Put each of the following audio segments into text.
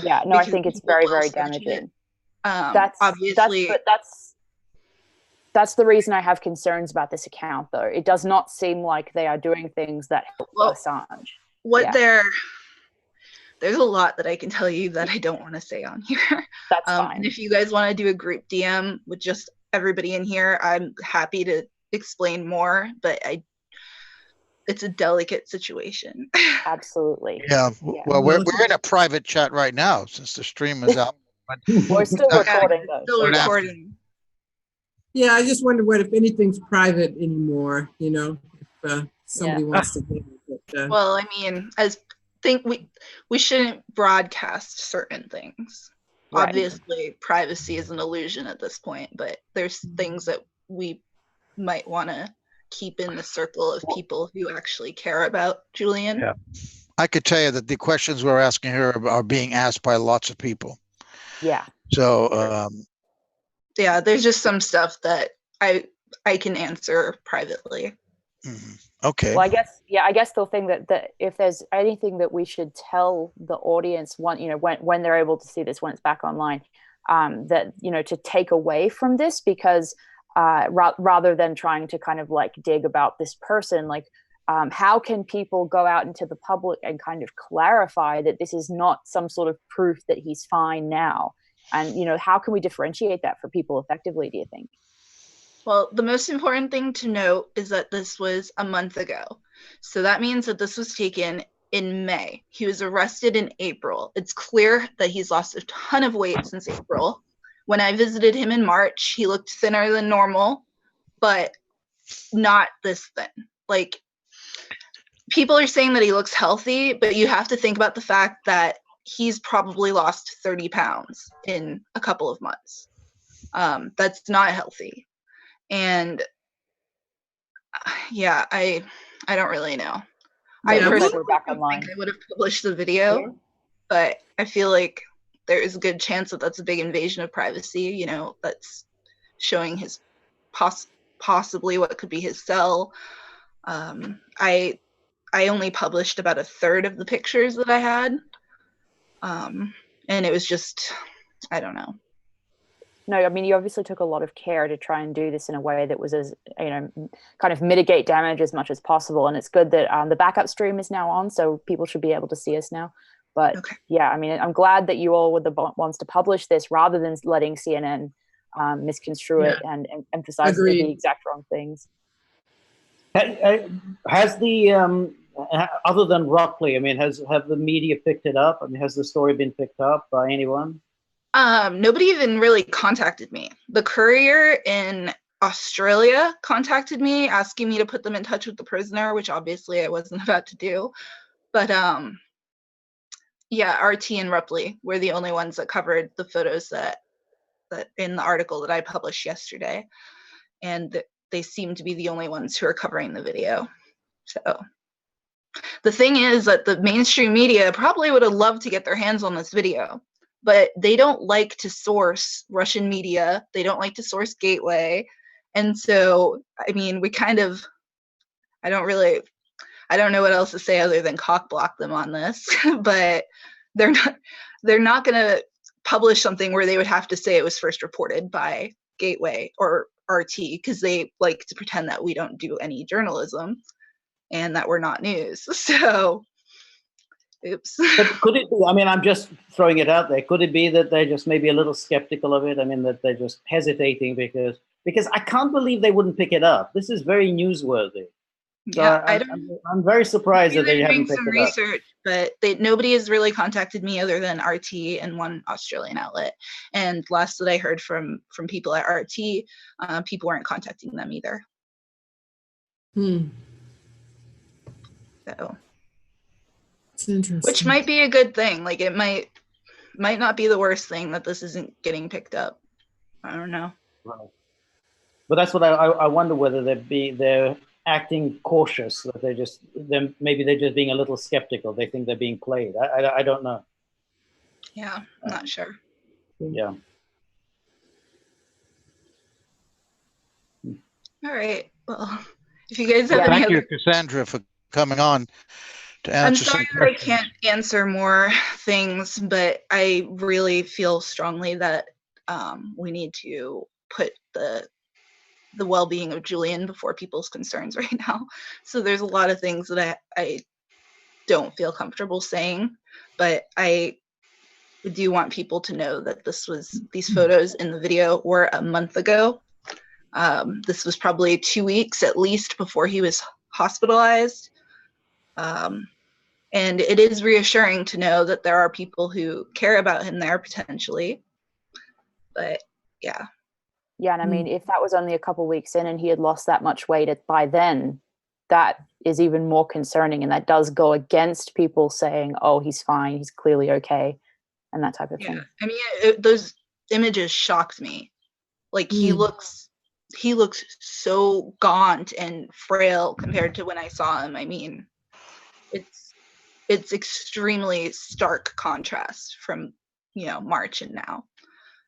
Yeah, no, I because think it's people very, will very search it. damaging. Obviously, That's the reason I have concerns about this account, though. It does not seem like they are doing things that help Assange. There's a lot that I can tell you that I don't want to say on here. That's fine. And if you guys want to do a group DM with just everybody in here, I'm happy to explain more, but it's a delicate situation. Absolutely. Yeah. Well, we're in a private chat right now since the stream is out. We're still recording, though. Still recording. Yeah, I just wonder if anything's private anymore, you know, if somebody wants to get it. Well, I mean, we shouldn't broadcast certain things. Right. Obviously, privacy is an illusion at this point, but there's things that we might want to keep in the circle of people who actually care about Julian. Yeah. I could tell you that the questions we're asking here are being asked by lots of people. Yeah. So, yeah, there's just some stuff that I can answer privately. Mm-hmm. Okay. Well, I guess the thing that if there's anything that we should tell the audience when they're able to see this, when it's back online, that, to take away from this, because rather than trying to kind of like dig about this person, like how can people go out into the public and kind of clarify that this is not some sort of proof that he's fine now? And, how can we differentiate that for people effectively, do you think? Well, the most important thing to note is that this was a month ago. So that means that this was taken in May. He was arrested in April. It's clear that he's lost a ton of weight since April. When I visited him in March, he looked thinner than normal, but not this thin. Like, people are saying that he looks healthy, but you have to think about the fact that he's probably lost 30 pounds in a couple of months. That's not healthy. And yeah, I don't really know. I personally think I would have published the video, but I feel like there is a good chance that that's a big invasion of privacy, that's showing his possibly what could be his cell. I only published about a third of the pictures that I had. And it was just, I don't know. No, I mean, you obviously took a lot of care to try and do this in a way that was as, kind of mitigate damage as much as possible. And it's good that the backup stream is now on, so people should be able to see us now. But yeah, I mean, I'm glad that you all were the ones to publish this rather than letting CNN misconstrue it and emphasize the exact wrong things. Has the, other than Rockley, I mean, have the media picked it up? I mean, has the story been picked up by anyone? Nobody even really contacted me. The Courier in Australia contacted me, asking me to put them in touch with the prisoner, which obviously I wasn't about to do. But yeah, RT and Rupley were the only ones that covered the photos that in the article that I published yesterday. And they seem to be the only ones who are covering the video. So the thing is that the mainstream media probably would have loved to get their hands on this video, but they don't like to source Russian media. They don't like to source Gateway. And so, I mean, we kind of, I don't know what else to say other than cock block them on this, but they're not going to publish something where they would have to say it was first reported by Gateway or RT, because they like to pretend that we don't do any journalism and that we're not news. So, oops. But could it be, I mean, I'm just throwing it out there. Could it be that they're just maybe a little skeptical of it? I mean, that they're just hesitating because I can't believe they wouldn't pick it up. This is very newsworthy. So yeah, I'm very surprised that they haven't picked it up. Research, but nobody has really contacted me other than RT and one Australian outlet. And last that I heard from people at RT, people weren't contacting them either. So, it's interesting. which might be a good thing. Like, it might not be the worst thing that this isn't getting picked up. I don't know. Right. But that's what I wonder, whether they're acting cautious, that maybe they're just being a little skeptical. They think they're being played. I don't know. Yeah, I'm not sure. Yeah. All right. Well, if you guys have thank any you, other... Cassandra, for coming on to I'm answer sorry some that I questions. can't answer more things, but I really feel strongly that we need to put the well-being of Julian before people's concerns right now. So there's a lot of things that I don't feel comfortable saying, but I do want people to know that these photos in the video were a month ago. This was probably 2 weeks at least before he was hospitalized. And it is reassuring to know that there are people who care about him there potentially. But yeah. Yeah, and I mean, if that was only a couple weeks in and he had lost that much weight by then, that is even more concerning, and that does go against people saying, "Oh, he's fine, he's clearly okay," and that type of thing. I mean, those images shocked me. Like he looks so gaunt and frail compared to when I saw him. I mean, it's extremely stark contrast from March and now,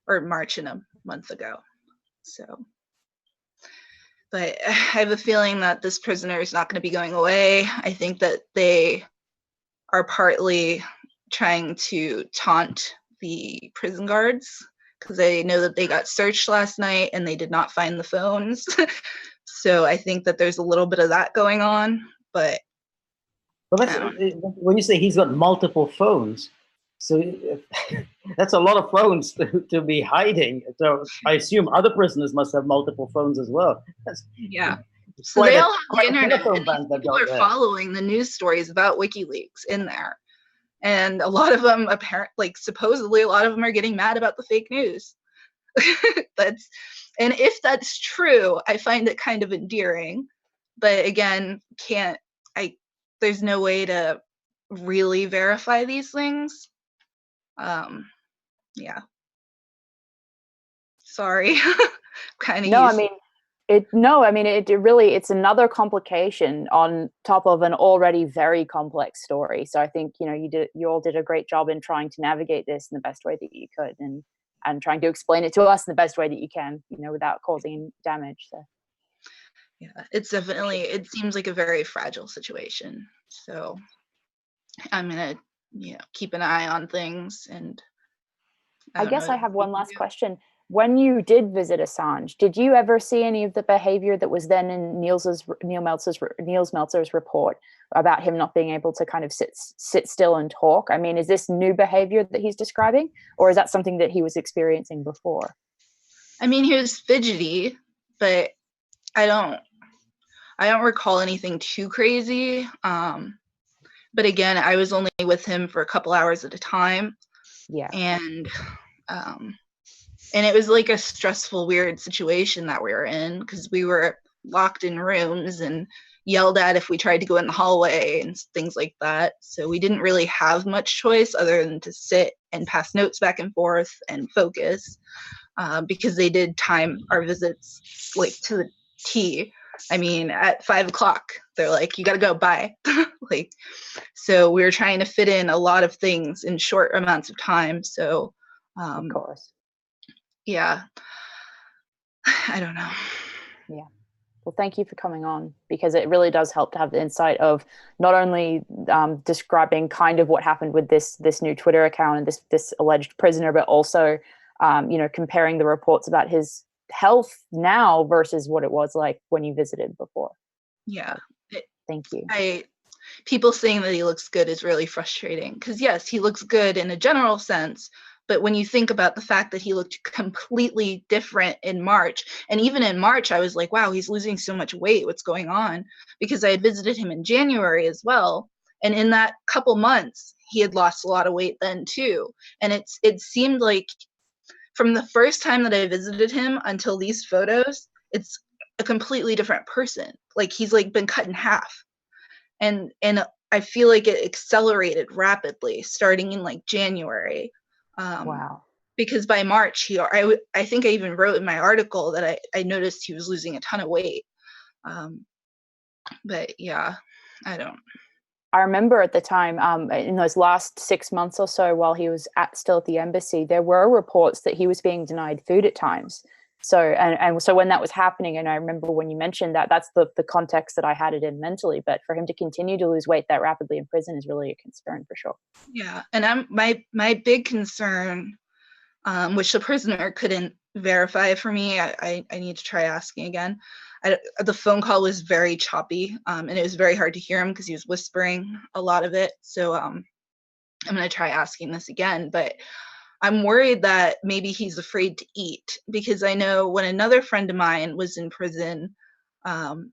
or March and a month ago. So, but I have a feeling that this prisoner is not going to be going away. I think that they are partly trying to taunt the prison guards because they know that they got searched last night and they did not find the phones. So I think that there's a little bit of that going on, but that's, when you say he's got multiple phones, so that's a lot of phones to be hiding. So I assume other prisoners must have multiple phones as well. Yeah. So they all have the internet, and people are following the news stories about WikiLeaks in there. And a lot of them supposedly a lot of them are getting mad about the fake news. And if that's true, I find it kind of endearing. But again, there's no way to really verify these things. Yeah. Sorry. Kind of. No, I mean, it's another complication on top of an already very complex story. So I think, you all did a great job in trying to navigate this in the best way that you could, and trying to explain it to us in the best way that you can, without causing damage. So. Yeah, it seems like a very fragile situation. So I'm going to, keep an eye on things. And I guess I have one last question. When you did visit Assange, did you ever see any of the behavior that was then in Niels Meltzer's report about him not being able to kind of sit still and talk? I mean, is this new behavior that he's describing, or is that something that he was experiencing before? I mean, he was fidgety, but I don't recall anything too crazy. But again, I was only with him for a couple hours at a time. Yeah. And it was like a stressful, weird situation that we were in because we were locked in rooms and yelled at if we tried to go in the hallway and things like that. So we didn't really have much choice other than to sit and pass notes back and forth and focus because they did time our visits like to the T. I mean, at 5 o'clock, they're like, you got to go, bye. So we were trying to fit in a lot of things in short amounts of time. So, of course. Yeah. I don't know. Yeah. Well, thank you for coming on, because it really does help to have the insight of not only describing kind of what happened with this new Twitter account and this alleged prisoner, but also, comparing the reports about his health now versus what it was like when you visited before. Yeah. Thank you. People saying that he looks good is really frustrating because yes, he looks good in a general sense. But when you think about the fact that he looked completely different in March, and even in March, I was like, wow, he's losing so much weight. What's going on? Because I had visited him in January as well. And in that couple months, he had lost a lot of weight then too. And it seemed like from the first time that I visited him until these photos, it's a completely different person. Like he's like been cut in half. And I feel like it accelerated rapidly starting in like January. Wow. Because by March, I think I even wrote in my article that I noticed he was losing a ton of weight. But yeah, I remember at the time, in those last 6 months or so while he was still at the embassy, there were reports that he was being denied food at times. So and so when that was happening, and I remember when you mentioned that, that's the context that I had it in mentally. But for him to continue to lose weight that rapidly in prison is really a concern for sure. Yeah, and my big concern, which the prisoner couldn't verify for me. I need to try asking again. The phone call was very choppy, and it was very hard to hear him because he was whispering a lot of it. So I'm going to try asking this again, but I'm worried that maybe he's afraid to eat, because I know when another friend of mine was in prison, and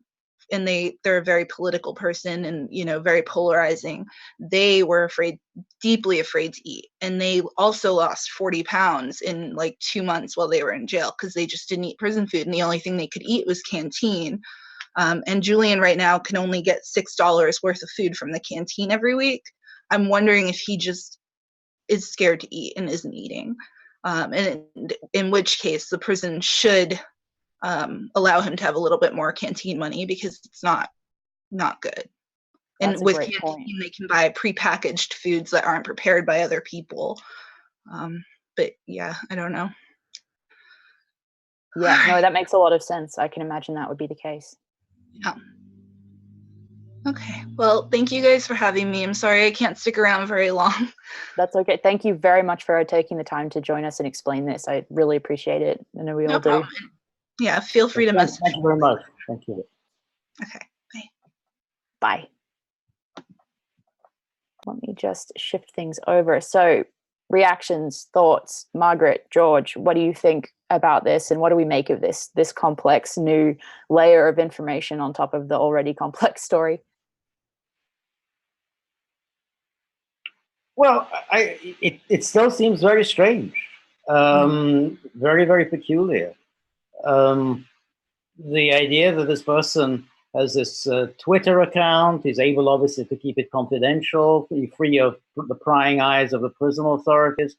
they're a very political person and, you know, very polarizing, they were deeply afraid to eat. And they also lost 40 pounds in like 2 months while they were in jail because they just didn't eat prison food. And the only thing they could eat was canteen. And Julian right now can only get $6 worth of food from the canteen every week. I'm wondering if he just is scared to eat and isn't eating. And in which case the prison should allow him to have a little bit more canteen money, because it's not good. And with canteen, point. They can buy prepackaged foods that aren't prepared by other people. But yeah, I don't know. Yeah, no, that makes a lot of sense. I can imagine that would be the case. Yeah. Okay. Well, thank you guys for having me. I'm sorry I can't stick around very long. That's okay. Thank you very much for taking the time to join us and explain this. I really appreciate it. I know we all do. Yeah, feel free to message. Thank you very much. Thank you. Okay. Bye. Bye. Let me just shift things over. So, reactions, thoughts, Margaret, George, what do you think about this, and what do we make of this complex new layer of information on top of the already complex story? Well, it still seems very strange, very, very peculiar. The idea that this person has this Twitter account, is able obviously to keep it confidential, free of the prying eyes of the prison authorities.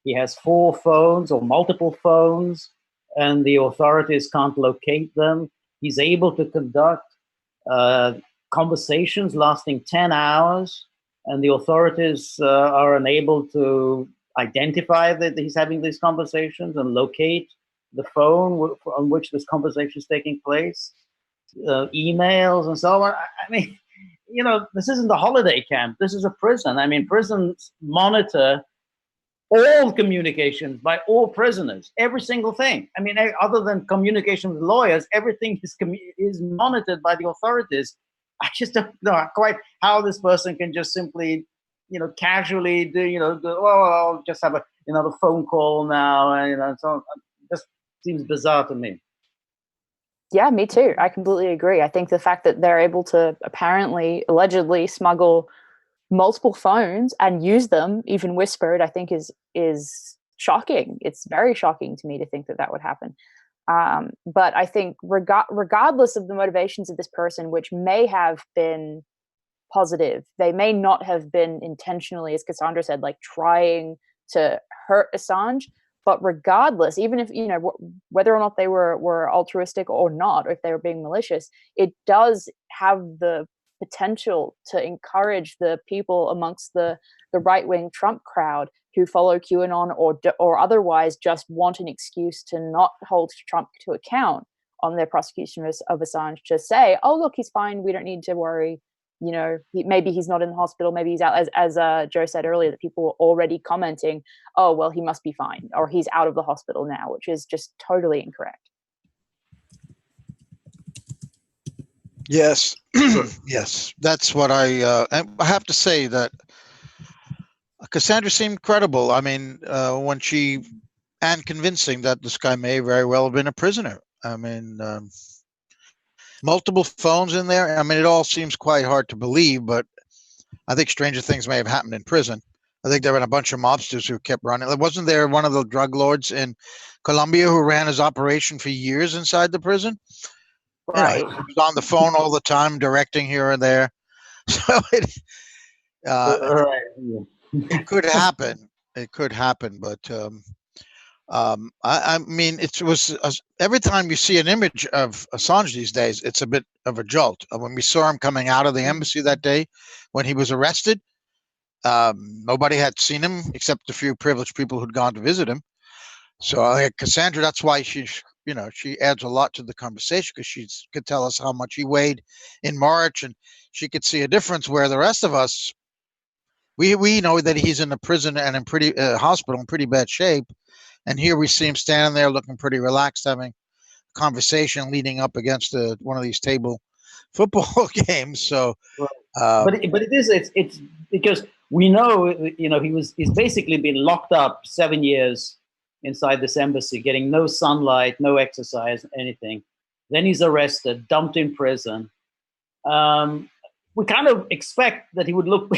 He has 4 phones or multiple phones, and the authorities can't locate them. He's able to conduct conversations lasting 10 hours, and the authorities are unable to identify that he's having these conversations and locate the phone on which this conversation is taking place, emails and so on. I mean, you know, this isn't a holiday camp. This is a prison. I mean, prisons monitor all communications by all prisoners, every single thing. I mean, other than communication with lawyers, everything is monitored by the authorities. I just don't know quite how this person can just simply, you know, casually I'll just have another phone call now, and you know, so it just seems bizarre to me. Yeah, me too. I completely agree. I think the fact that they're able to allegedly smuggle multiple phones and use them, even whispered, I think is shocking. It's very shocking to me to think that would happen. But I think regardless of the motivations of this person, which may have been positive, they may not have been intentionally, as Cassandra said, like trying to hurt Assange. But regardless, even if, you know, whether or not they were altruistic or not, or if they were being malicious, it does have the potential to encourage the people amongst the right-wing Trump crowd who follow QAnon or otherwise just want an excuse to not hold Trump to account on their prosecution of Assange, to say, oh, look, he's fine, we don't need to worry. You know, maybe he's not in the hospital, maybe he's out, as Joe said earlier, that people were already commenting, oh, well, he must be fine, or he's out of the hospital now, which is just totally incorrect. Yes, yes, that's what I have to say, that Cassandra seemed credible. I mean, and convincing that this guy may very well have been a prisoner. I mean, multiple phones in there. I mean, it all seems quite hard to believe, but I think stranger things may have happened in prison. I think there were a bunch of mobsters who kept running. Wasn't there one of the drug lords in Colombia who ran his operation for years inside the prison? Right. You know, he was on the phone all the time, directing here and there. So it could happen. It could happen, but I mean, it was every time you see an image of Assange these days, it's a bit of a jolt. When we saw him coming out of the embassy that day when he was arrested, nobody had seen him except a few privileged people who'd gone to visit him. So Cassandra, that's why she she adds a lot to the conversation because she could tell us how much he weighed in March, and she could see a difference where the rest of us, we know that he's in a prison and in pretty hospital in pretty bad shape, and here we see him standing there looking pretty relaxed, having a conversation leading up against one of these table football games. So, but it's because we know he's basically been locked up 7 years inside this embassy, getting no sunlight, no exercise, anything. Then he's arrested, dumped in prison. We kind of expect that he would look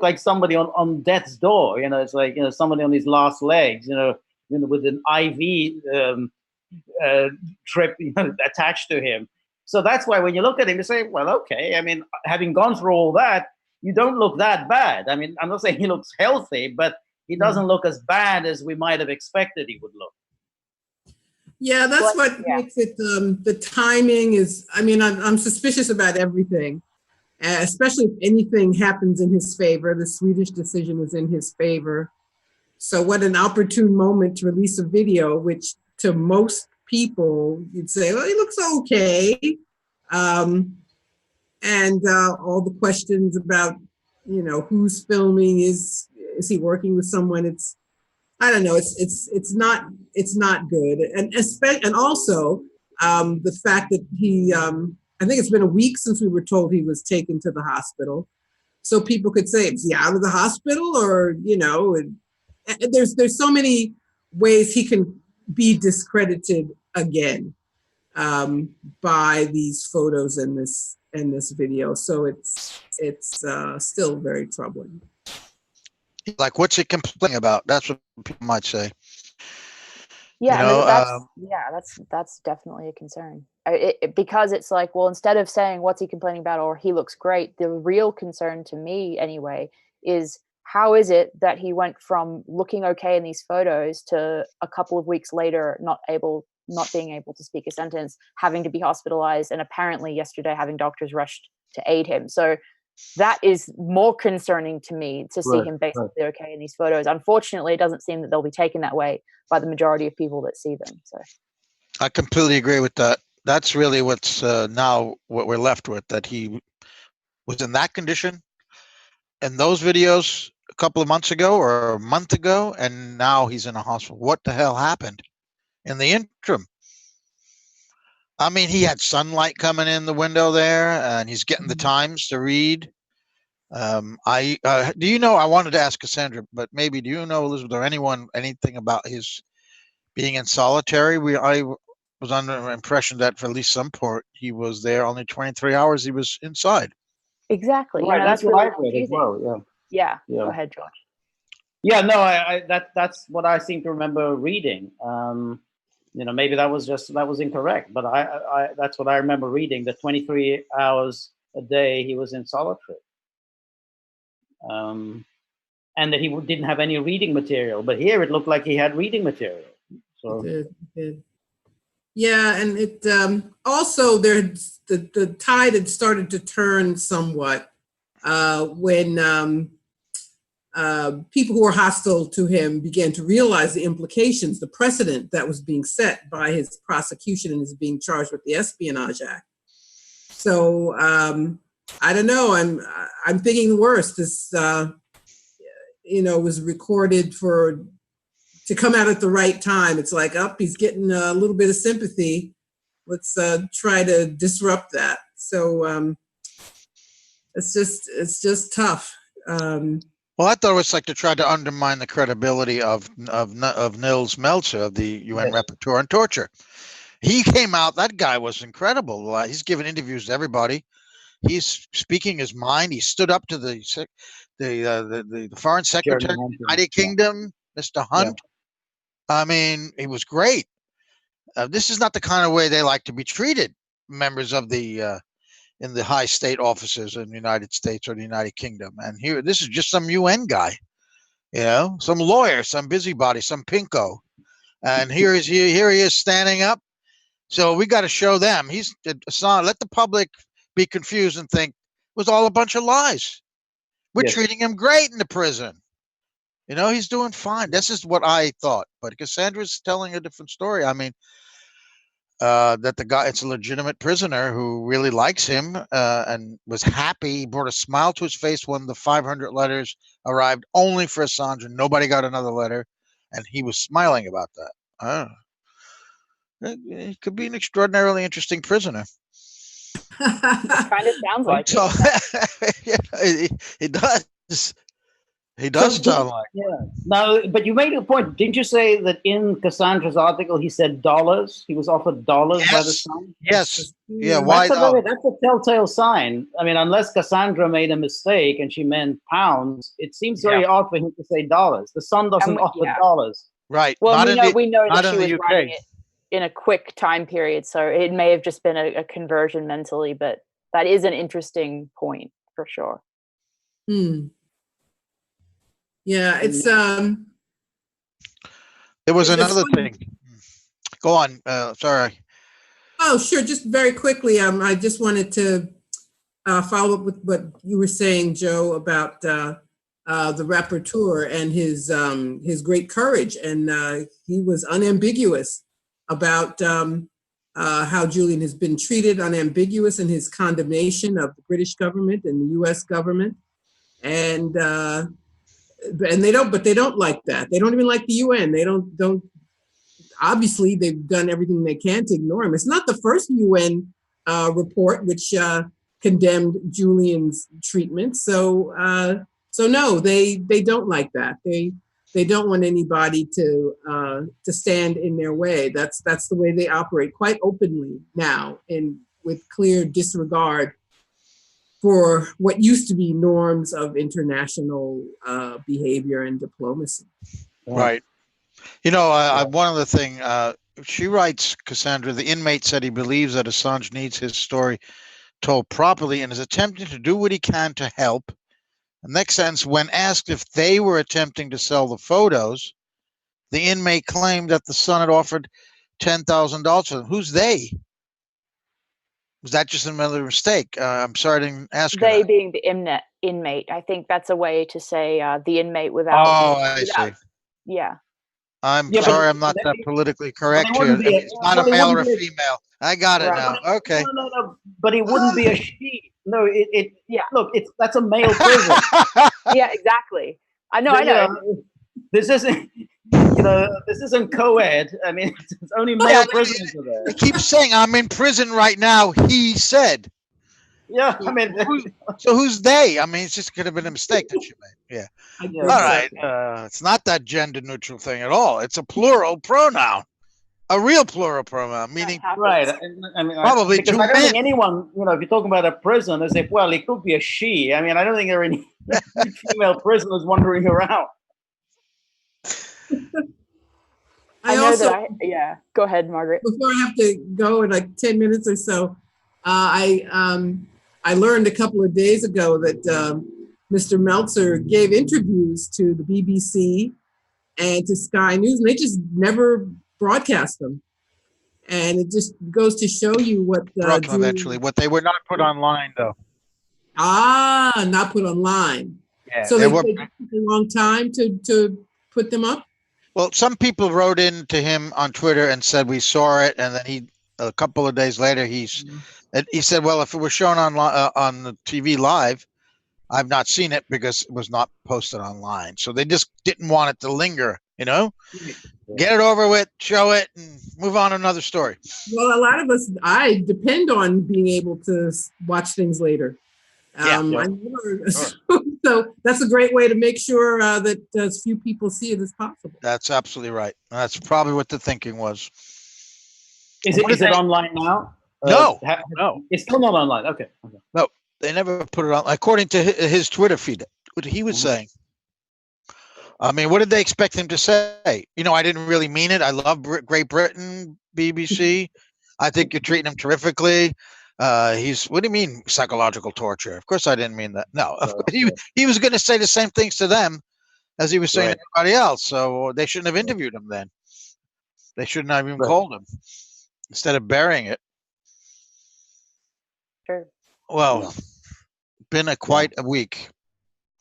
like somebody on death's door. It's like somebody on his last legs. With an IV trip attached to him. So that's why when you look at him, you say, well, okay. I mean, having gone through all that, you don't look that bad. I mean, I'm not saying he looks healthy, but he doesn't look as bad as we might have expected he would look. Yeah, that's what makes it, the timing is, I mean, I'm suspicious about everything, especially if anything happens in his favor. The Swedish decision is in his favor. So what an opportune moment to release a video, which to most people, you'd say, well, he looks okay. And all the questions about, who's filming, is he working with someone? I don't know. It's not good. And also the fact that he, I think it's been a week since we were told he was taken to the hospital. So people could say, is he out of the hospital? Or, there's so many ways he can be discredited again by these photos and this video. So it's still very troubling. Like, what's he complaining about? That's what people might say. Yeah, that's definitely a concern. Because it's like, well, instead of saying what's he complaining about or he looks great, the real concern to me anyway is how is it that he went from looking okay in these photos to a couple of weeks later not being able to speak a sentence, having to be hospitalized, and apparently yesterday having doctors rushed to aid him. So that is more concerning to me, to see him basically okay in these photos. Unfortunately, it doesn't seem that they'll be taken that way by the majority of people that see them. So I completely agree with that. That's really what's now what we're left with, that he was in that condition in those videos a couple of months ago or a month ago, and now he's in a hospital. What the hell happened in the interim? I mean, he had sunlight coming in the window there, and he's getting the Times to read. I wanted to ask Cassandra, but maybe do you know, Elizabeth, or anything about his being in solitary? I was under the impression that for at least some part he was there only 23 hours. He was inside. Exactly. Right, that's what I've read as well. Yeah. Go ahead, George. Yeah, no, that's what I seem to remember reading. Maybe that was incorrect, but I that's what I remember reading, that 23 hours a day he was in solitary. And that he didn't have any reading material, but here it looked like he had reading material. So it did. Yeah, and it also the tide had started to turn somewhat when people who were hostile to him began to realize the implications, the precedent that was being set by his prosecution and his being charged with the Espionage Act. So I don't know. I'm thinking the worst. This was recorded to come out at the right time. It's like, he's getting a little bit of sympathy. Let's try to disrupt that. So it's just tough. Well, I thought it was like to try to undermine the credibility of Nils Melzer, of the UN Rapporteur on Torture. He came out. That guy was incredible. He's giving interviews to everybody. He's speaking his mind. He stood up to the Foreign Secretary of the United Kingdom, Mr. Hunt. I mean, he was great. This is not the kind of way they like to be treated, members of in the high state offices in the United States or the United Kingdom. And here, this is just some UN guy, some lawyer, some busybody, some pinko. And here he is standing up. So we got to show them. Let the public be confused and think it was all a bunch of lies. We're treating him great in the prison. He's doing fine. This is what I thought. But Cassandra's telling a different story. I mean, that the guy, it's a legitimate prisoner who really likes him and was happy. He brought a smile to his face when the 500 letters arrived only for Assange and nobody got another letter. And he was smiling about that. He could be an extraordinarily interesting prisoner. Kind of sounds like So, he does. He does sound like. Yeah. Now, but you made a point. Didn't you say that in Cassandra's article he said dollars? He was offered dollars by the Sun? Yes. Yeah. Why? That's a telltale sign. I mean, unless Cassandra made a mistake and she meant pounds, it seems very odd for him to say dollars. The Sun doesn't offer dollars. Right. Well, we know that she was running it in a quick time period, so it may have just been a conversion mentally, but that is an interesting point for sure. Yeah, it's There was another thing. Go on. Sorry. Oh, sure. Just very quickly, I just wanted to follow up with what you were saying, Joe, about the rapporteur and his great courage, and he was unambiguous about how Julian has been treated, unambiguous in his condemnation of the British government and the U.S. government, and they don't like that. They don't even like the UN. They don't. Obviously, they've done everything they can to ignore him. It's not the first UN report which condemned Julian's treatment. So no, they don't like that. They don't want anybody to stand in their way. That's the way they operate quite openly now, and with clear disregard for what used to be norms of international behavior and diplomacy. Right. You know, one other thing, she writes, Cassandra, the inmate said he believes that Assange needs his story told properly and is attempting to do what he can to help. The next sentence, when asked if they were attempting to sell the photos, the inmate claimed that the Sun had offered $10,000 for them. Who's they? Was that just another mistake? I'm sorry I didn't ask her They that. being the inmate. I think that's a way to say the inmate without. Oh, I see. Yeah. I'm sorry, I'm not that politically correct here. It's not a male or a female. I got it now. Okay. No. But it wouldn't be a she. No, look, that's a male prison. Yeah, exactly. I know. This isn't, this isn't co-ed. I mean, it's only male prisoners are there. He keeps saying, I'm in prison right now, he said. Yeah, I mean. So who's they? I mean, it just could have been a mistake that you made. Yeah. All right. It's not that gender neutral thing at all. It's a plural pronoun. A real plural pronoun, meaning right. I mean, probably because I don't think anyone, if you're talking about a prison, they say, well, it could be a she. I mean, I don't think there are any female prisoners wandering around. Go ahead, Margaret. Before I have to go in like 10 minutes or so, I learned a couple of days ago that Mr. Meltzer gave interviews to the BBC and to Sky News, and they just never broadcast them. And it just goes to show you what eventually, what they were not put online though. Not put online. Yeah, so they took a long time to put them up. Well, some people wrote in to him on Twitter and said we saw it, and then a couple of days later he said, well, if it was shown on the TV live, I've not seen it because it was not posted online. So they just didn't want it to linger, Get it over with, show it, and move on to another story. Well, a lot of us, I depend on being able to watch things later. So that's a great way to make sure that as few people see it as possible. That's absolutely right. That's probably what the thinking was. Is it online now? No. It's still not online. Okay. No, they never put it on. According to his Twitter feed, what he was saying. I mean, what did they expect him to say? I didn't really mean it. I love Great Britain, BBC. I think you're treating him terrifically. What do you mean psychological torture? Of course I didn't mean that. No, he was going to say the same things to them as he was saying to everybody else. So they shouldn't have interviewed him then. They shouldn't have even called him instead of burying it. Sure. Well, been quite a week.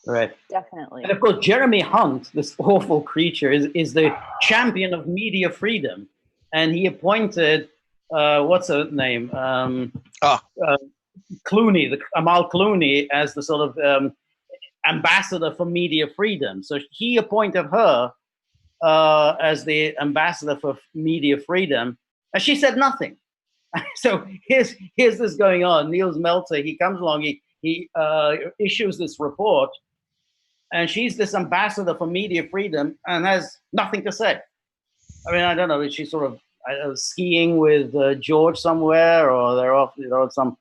Right. Definitely. And of course, Jeremy Hunt, this awful creature, is the champion of media freedom. And he appointed what's her name? Oh, Clooney, Amal Clooney, as the sort of ambassador for media freedom. So he appointed her as the ambassador for media freedom, and she said nothing. So here's this going on. Niels Melzer, he comes along, he issues this report, and she's this ambassador for media freedom and has nothing to say. I mean, I don't know, is she sort of skiing with George somewhere, or they're off, some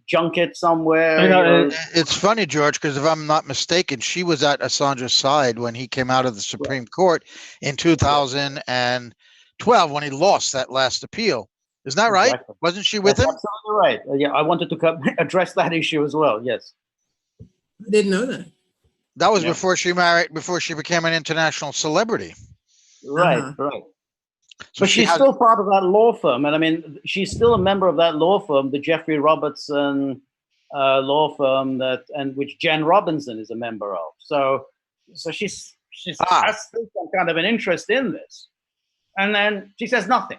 junket somewhere? It's funny, George, because if I'm not mistaken, she was at Assange's side when he came out of the Supreme Court in 2012 when he lost that last appeal. Isn't that right? Exactly. Wasn't she with him? Absolutely right. Yeah, I wanted to address that issue as well. Yes. I didn't know that. That was before she became an international celebrity. Right, right. So But she's still part of that law firm. And I mean, she's still a member of that law firm, the Jeffrey Robertson law firm, which Jen Robinson is a member of. So she's has still some kind of an interest in this. And then she says nothing.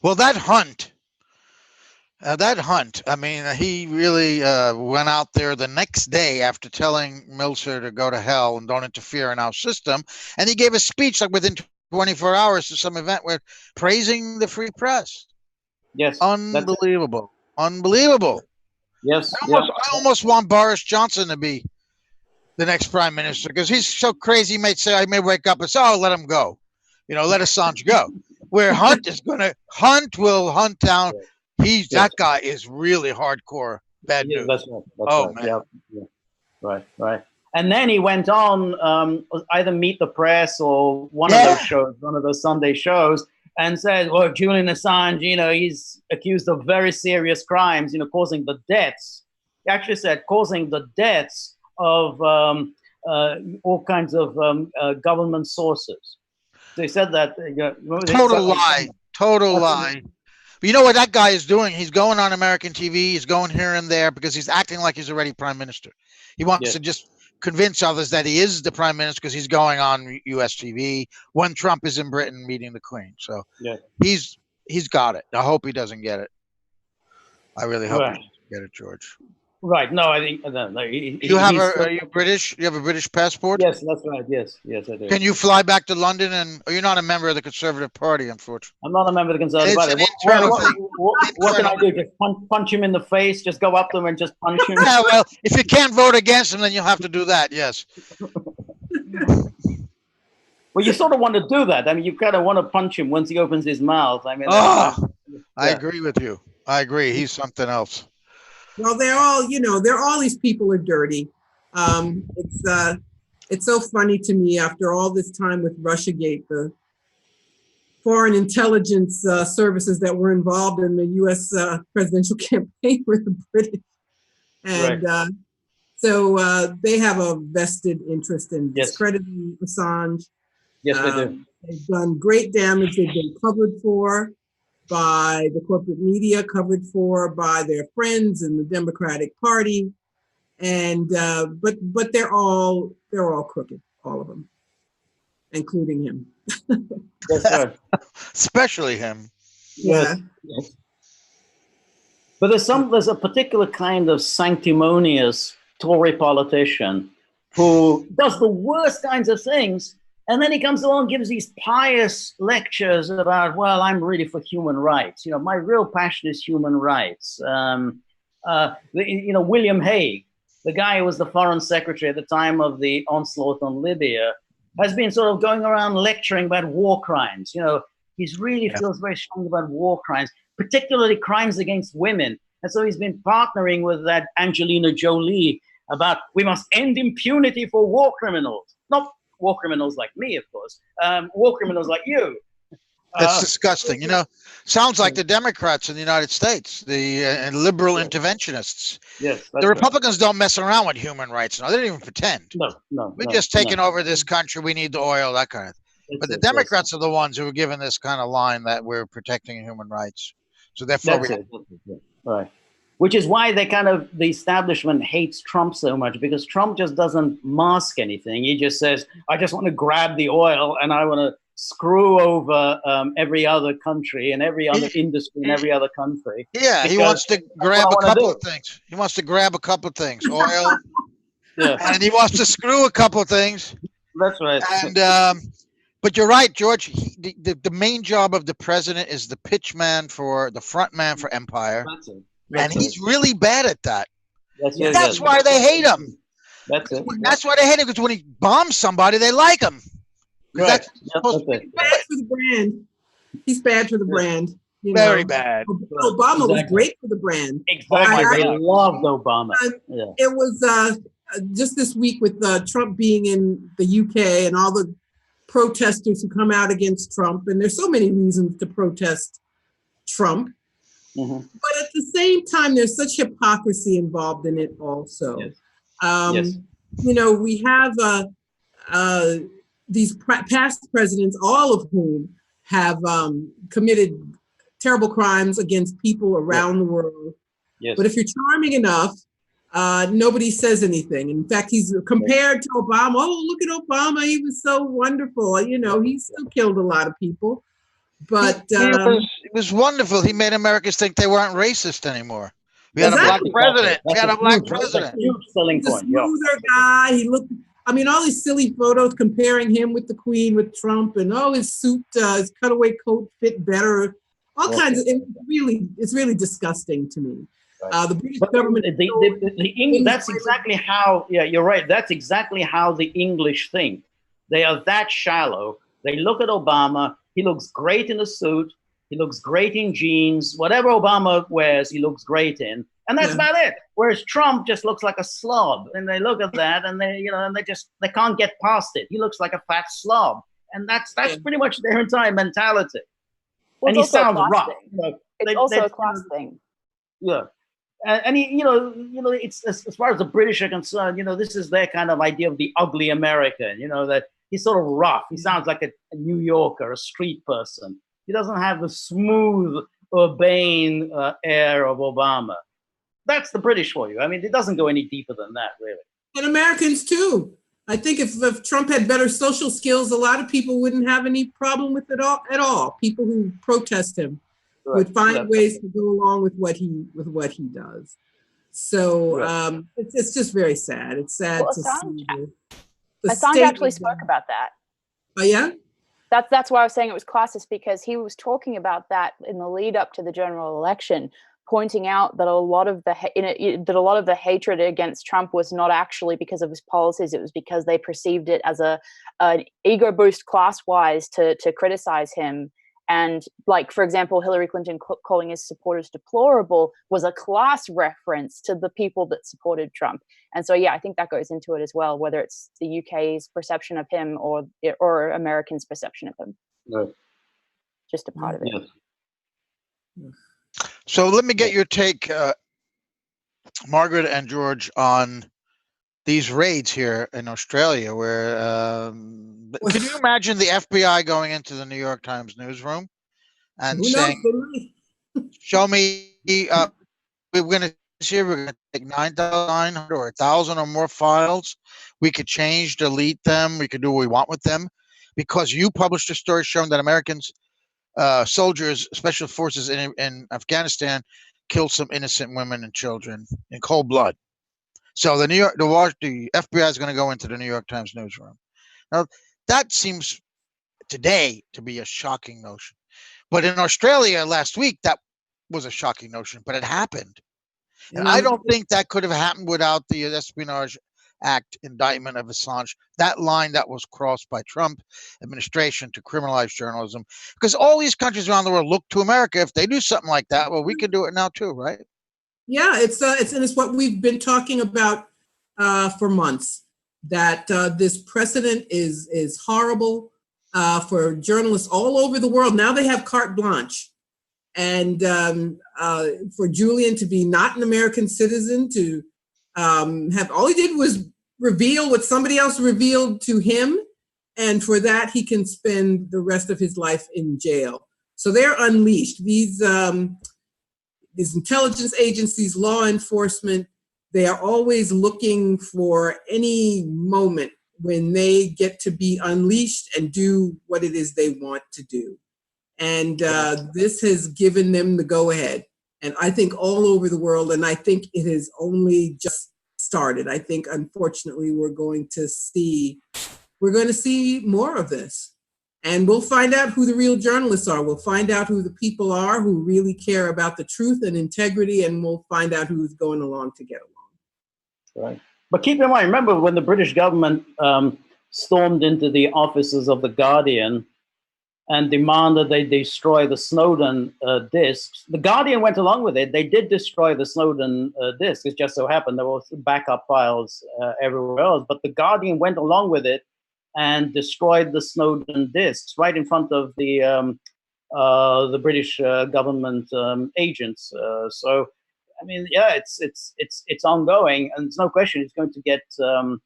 Well, that hunt, I mean, he really went out there the next day after telling Melzer to go to hell and don't interfere in our system. And he gave a speech like within 24 hours to some event where praising the free press. Yes. Unbelievable. Unbelievable. Yes. I almost want Boris Johnson to be the next prime minister because he's so crazy. He may say, I may wake up and say, oh, let him go. Let Assange go. Where Hunt will hunt down. That guy is really hardcore bad news. That's right. Man. Yeah. Right. And then he went on either Meet the Press or one of those shows, one of those Sunday shows, and said, well, Julian Assange, he's accused of very serious crimes, causing the deaths. He actually said causing the deaths of all kinds of government sources. So he said that. Total lie. But you know what that guy is doing? He's going on American TV. He's going here and there because he's acting like he's already prime minister. He wants to just convince others that he is the prime minister because he's going on US TV when Trump is in Britain meeting the Queen. So he's got it. I hope he doesn't get it. I really hope he doesn't get it, George. Right. No, I think no. Are you British? You have a British passport? Yes, that's right. Yes, I do. Can you fly back to London? And you're not a member of the Conservative Party, unfortunately. I'm not a member of the Conservative Party. What can I do? Just punch him in the face? Just go up to him and just punch him? Yeah, well, if you can't vote against him, then you'll have to do that. Yes. Well, you sort of want to do that. I mean, you kind of want to punch him once he opens his mouth. I mean, I agree with you. I agree. He's something else. Well, they're all these people are dirty. It's so funny to me after all this time with Russiagate, the foreign intelligence services that were involved in the U.S. Presidential campaign were the British. And so they have a vested interest in discrediting Assange. Yes, they do. They've done great damage. They've been covered for by the corporate media, covered for by their friends in the Democratic Party, and but they're all crooked, all of them, including him. That's right. Especially him. Yeah. Yes. But there's a particular kind of sanctimonious Tory politician who does the worst kinds of things. And then he comes along and gives these pious lectures about, well, I'm really for human rights. My real passion is human rights. William Hague, the guy who was the foreign secretary at the time of the onslaught on Libya, has been sort of going around lecturing about war crimes. He really feels very strongly about war crimes, particularly crimes against women. And so he's been partnering with that Angelina Jolie about we must end impunity for war criminals. Not war criminals like me, of course. War criminals like you. That's disgusting. Sounds like the Democrats in the United States, the liberal interventionists. Yes. The Republicans don't mess around with human rights. No, they don't even pretend. No. We're just taking over this country. We need the oil, that kind of thing. But the Democrats are the ones who are given this kind of line that we're protecting human rights. So therefore, right. Which is why the establishment hates Trump so much, because Trump just doesn't mask anything. He just says, I just want to grab the oil and I want to screw over every other country and every other industry in every other country. Yeah, he wants to grab a couple of things. He wants to grab a couple of things, oil, and he wants to screw a couple of things. That's right. And but you're right, George. The main job of the president is the pitch man the front man for empire, and he's really bad at that. That's why they hate him. That's why they hate him, because when he bombs somebody, they like him. Right. He's bad for the brand. He's bad for the brand. Very bad. Obama was great for the brand. Exactly. They loved Obama. It was just this week with Trump being in the UK and all the protesters who come out against Trump. And there's so many reasons to protest Trump. Mm-hmm. But at the same time, there's such hypocrisy involved in it also. Yes. You know, we have these past presidents, all of whom have committed terrible crimes against people around the world. Yes. But if you're charming enough, nobody says anything. In fact, he's compared to Obama. Oh, look at Obama. He was so wonderful. You know, he still killed a lot of people. But it was wonderful. He made Americans think they weren't racist anymore. We had a black president. We had a black president. Huge selling point. He's a smoother guy. He looked. I mean, all these silly photos comparing him with the Queen, with Trump, and his suit, his cutaway coat fit better. All kinds of. It's really disgusting to me. Right. The British government. That's exactly how. Yeah, you're right. That's exactly how the English think. They are that shallow. They look at Obama. He looks great in a suit. He looks great in jeans. Whatever Obama wears, he looks great in. And that's about it. Whereas Trump just looks like a slob. And they look at that and they can't get past it. He looks like a fat slob. And that's pretty much their entire mentality. Well, and he sounds rough. It's also a class thing. Yeah. And he, it's as far as the British are concerned, this is their kind of idea of the ugly American, that he's sort of rough. He sounds like a New Yorker, a street person. He doesn't have the smooth, urbane air of Obama. That's the British for you. I mean, it doesn't go any deeper than that, really. And Americans, too. I think if Trump had better social skills, a lot of people wouldn't have any problem with it at all. People who protest him would find ways to go along with what he does. So it's just very sad. It's sad to see Assange actually spoke about that. Oh yeah? That's why I was saying it was classist, because he was talking about that in the lead up to the general election, pointing out that a lot of the hatred against Trump was not actually because of his policies. It was because they perceived it as an ego boost class-wise to criticize him. And like, for example, Hillary Clinton calling his supporters deplorable was a class reference to the people that supported Trump. And so, yeah, I think that goes into it as well, whether it's the UK's perception of him or Americans' perception of him. Right. Just a part of it. Yes. So let me get your take, Margaret and George, on these raids here in Australia, where can you imagine the FBI going into the New York Times newsroom and saying, show me, we're going to take 9,900 or 1,000 or more files. We could change, delete them. We could do what we want with them because you published a story showing that Americans, soldiers, special forces in Afghanistan killed some innocent women and children in cold blood. So the FBI is going to go into the New York Times newsroom. Now, that seems today to be a shocking notion. But in Australia last week, that was a shocking notion, but it happened. And I don't think that could have happened without the Espionage Act indictment of Assange, that line that was crossed by Trump administration to criminalize journalism. Because all these countries around the world look to America. If they do something like that, well, we can do it now too, right? Yeah, it's what we've been talking about for months, that this precedent is horrible for journalists all over the world. Now they have carte blanche. And for Julian to be not an American citizen, to have all he did was reveal what somebody else revealed to him, and for that he can spend the rest of his life in jail. So they're unleashed. These intelligence agencies, law enforcement, they are always looking for any moment when they get to be unleashed and do what it is they want to do. And this has given them the go-ahead. And I think all over the world, and I think it has only just started. I think, unfortunately, we're going to see more of this. And we'll find out who the real journalists are. We'll find out who the people are who really care about the truth and integrity, and we'll find out who's going along to get along. Right. But keep in mind, remember when the British government stormed into the offices of The Guardian and demanded they destroy the Snowden disks. The Guardian went along with it. They did destroy the Snowden disks. It just so happened there were backup files everywhere else, but the Guardian went along with it and destroyed the Snowden disks right in front of the British government agents. So, I mean, yeah, it's ongoing, and there's no question it's going to get a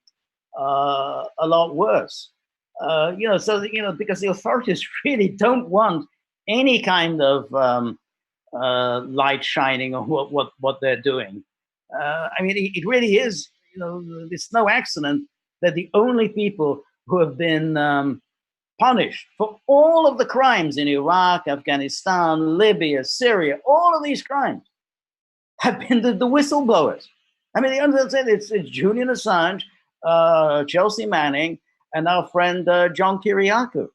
lot worse. Because the authorities really don't want any kind of light shining on what they're doing. I mean, it really is, it's no accident that the only people who have been punished for all of the crimes in Iraq, Afghanistan, Libya, Syria, all of these crimes have been the whistleblowers. I mean, it's Julian Assange, Chelsea Manning, and our friend John Kiriakou.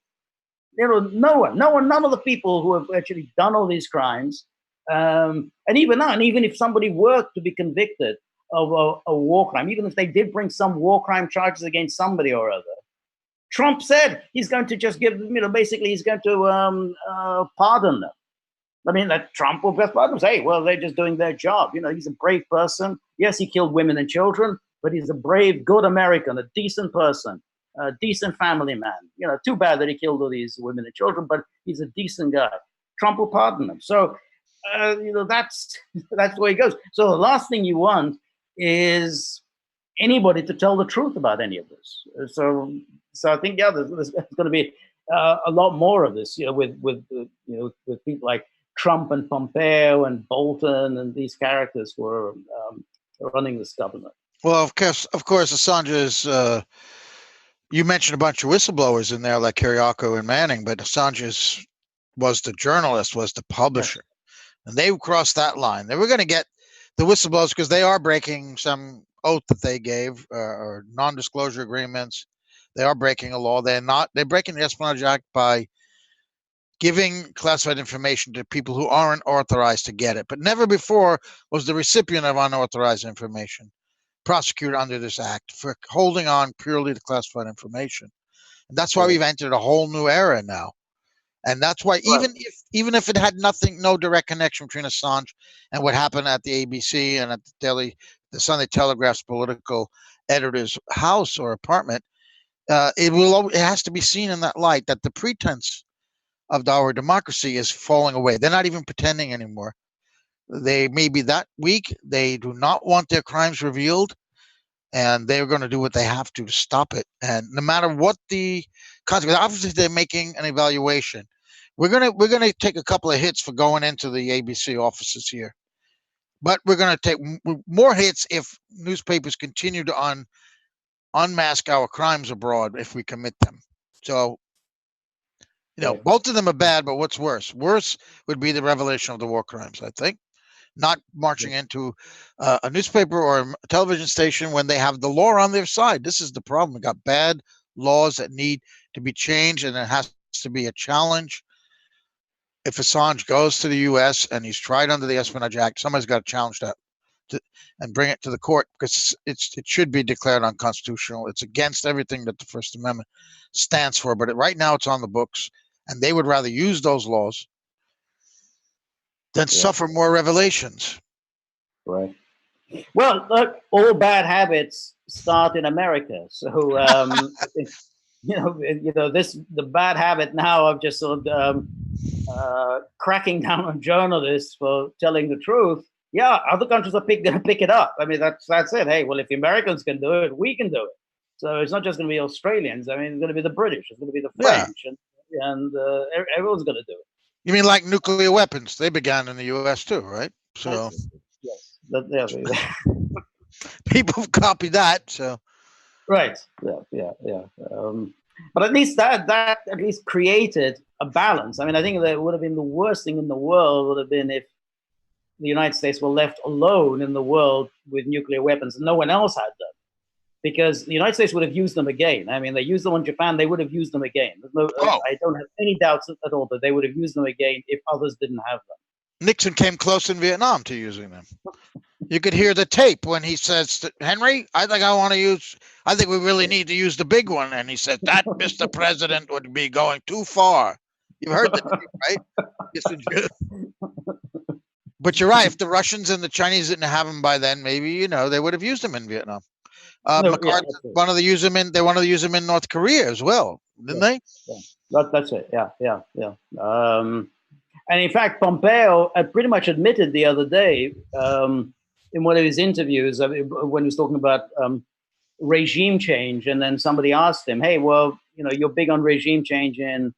None of the people who have actually done all these crimes, and even if somebody were to be convicted of a war crime, even if they did bring some war crime charges against somebody or other, Trump said he's going to just give, basically he's going to pardon them. I mean, that Trump will just pardon them. Say, well, they're just doing their job. He's a brave person. Yes, he killed women and children, but he's a brave, good American, a decent person. A decent family man. Too bad that he killed all these women and children, but he's a decent guy. Trump will pardon him. So, that's the way it goes. So the last thing you want is anybody to tell the truth about any of this. So I think, yeah, there's going to be a lot more of this, with people like Trump and Pompeo and Bolton and these characters who are running this government. Well, of course, Assange is. You mentioned a bunch of whistleblowers in there, like Kiriakou and Manning, but Assange was the journalist, was the publisher, and they crossed that line. They were going to get the whistleblowers because they are breaking some oath that they gave or non-disclosure agreements. They are breaking a law. They're breaking the Espionage Act by giving classified information to people who aren't authorized to get it. But never before was the recipient of unauthorized information prosecuted under this act for holding on purely to classified information. And that's why we've entered a whole new era now. And that's why even if it had no direct connection between Assange and what happened at the ABC and at the Sunday Telegraph's political editor's house or apartment, it has to be seen in that light that the pretense of our democracy is falling away. They're not even pretending anymore. They may be that weak. They do not want their crimes revealed, and they're going to do what they have to stop it. And no matter what the consequence, obviously they're making an evaluation. We're gonna take a couple of hits for going into the ABC offices here, but we're going to take more hits if newspapers continue to unmask our crimes abroad if we commit them. So, both of them are bad, but what's worse? Worse would be the revelation of the war crimes, I think. Not marching into a newspaper or a television station when they have the law on their side. This is the problem. We got bad laws that need to be changed, and it has to be a challenge. If Assange goes to the U.S. and he's tried under the Espionage Act, somebody's got to challenge that and bring it to the court, because it should be declared unconstitutional. It's against everything that the First Amendment stands for. But right now it's on the books, and they would rather use those laws than suffer more revelations. Right. Well, look, all bad habits start in America. So, the bad habit now of just sort of cracking down on journalists for telling the truth. Yeah, other countries are going to pick it up. I mean, that's it. Hey, well, if the Americans can do it, we can do it. So it's not just going to be Australians. I mean, it's going to be the British. It's going to be the French, and everyone's going to do it. You mean like nuclear weapons? They began in the U.S. too, right? So yes, people have copied that. So Right. But at least that at least created a balance. I mean, I think that would have been the worst thing in the world would have been if the United States were left alone in the world with nuclear weapons and no one else had them, because the United States would have used them again. I mean, they used them on Japan, they would have used them again. I don't have any doubts at all that they would have used them again if others didn't have them. Nixon came close in Vietnam to using them. You could hear the tape when he says, Henry, I think we really need to use the big one. And he said, that, Mr. President, would be going too far. You've heard the tape, right? But you're right. If the Russians and the Chinese didn't have them by then, maybe, they would have used them in Vietnam. McGovern wanted to use them they wanted to use them in North Korea as well, didn't they? Yeah. That's it. Yeah. And in fact, Pompeo pretty much admitted the other day in one of his interviews when he was talking about regime change, and then somebody asked him, "Hey, well, you're big on regime change in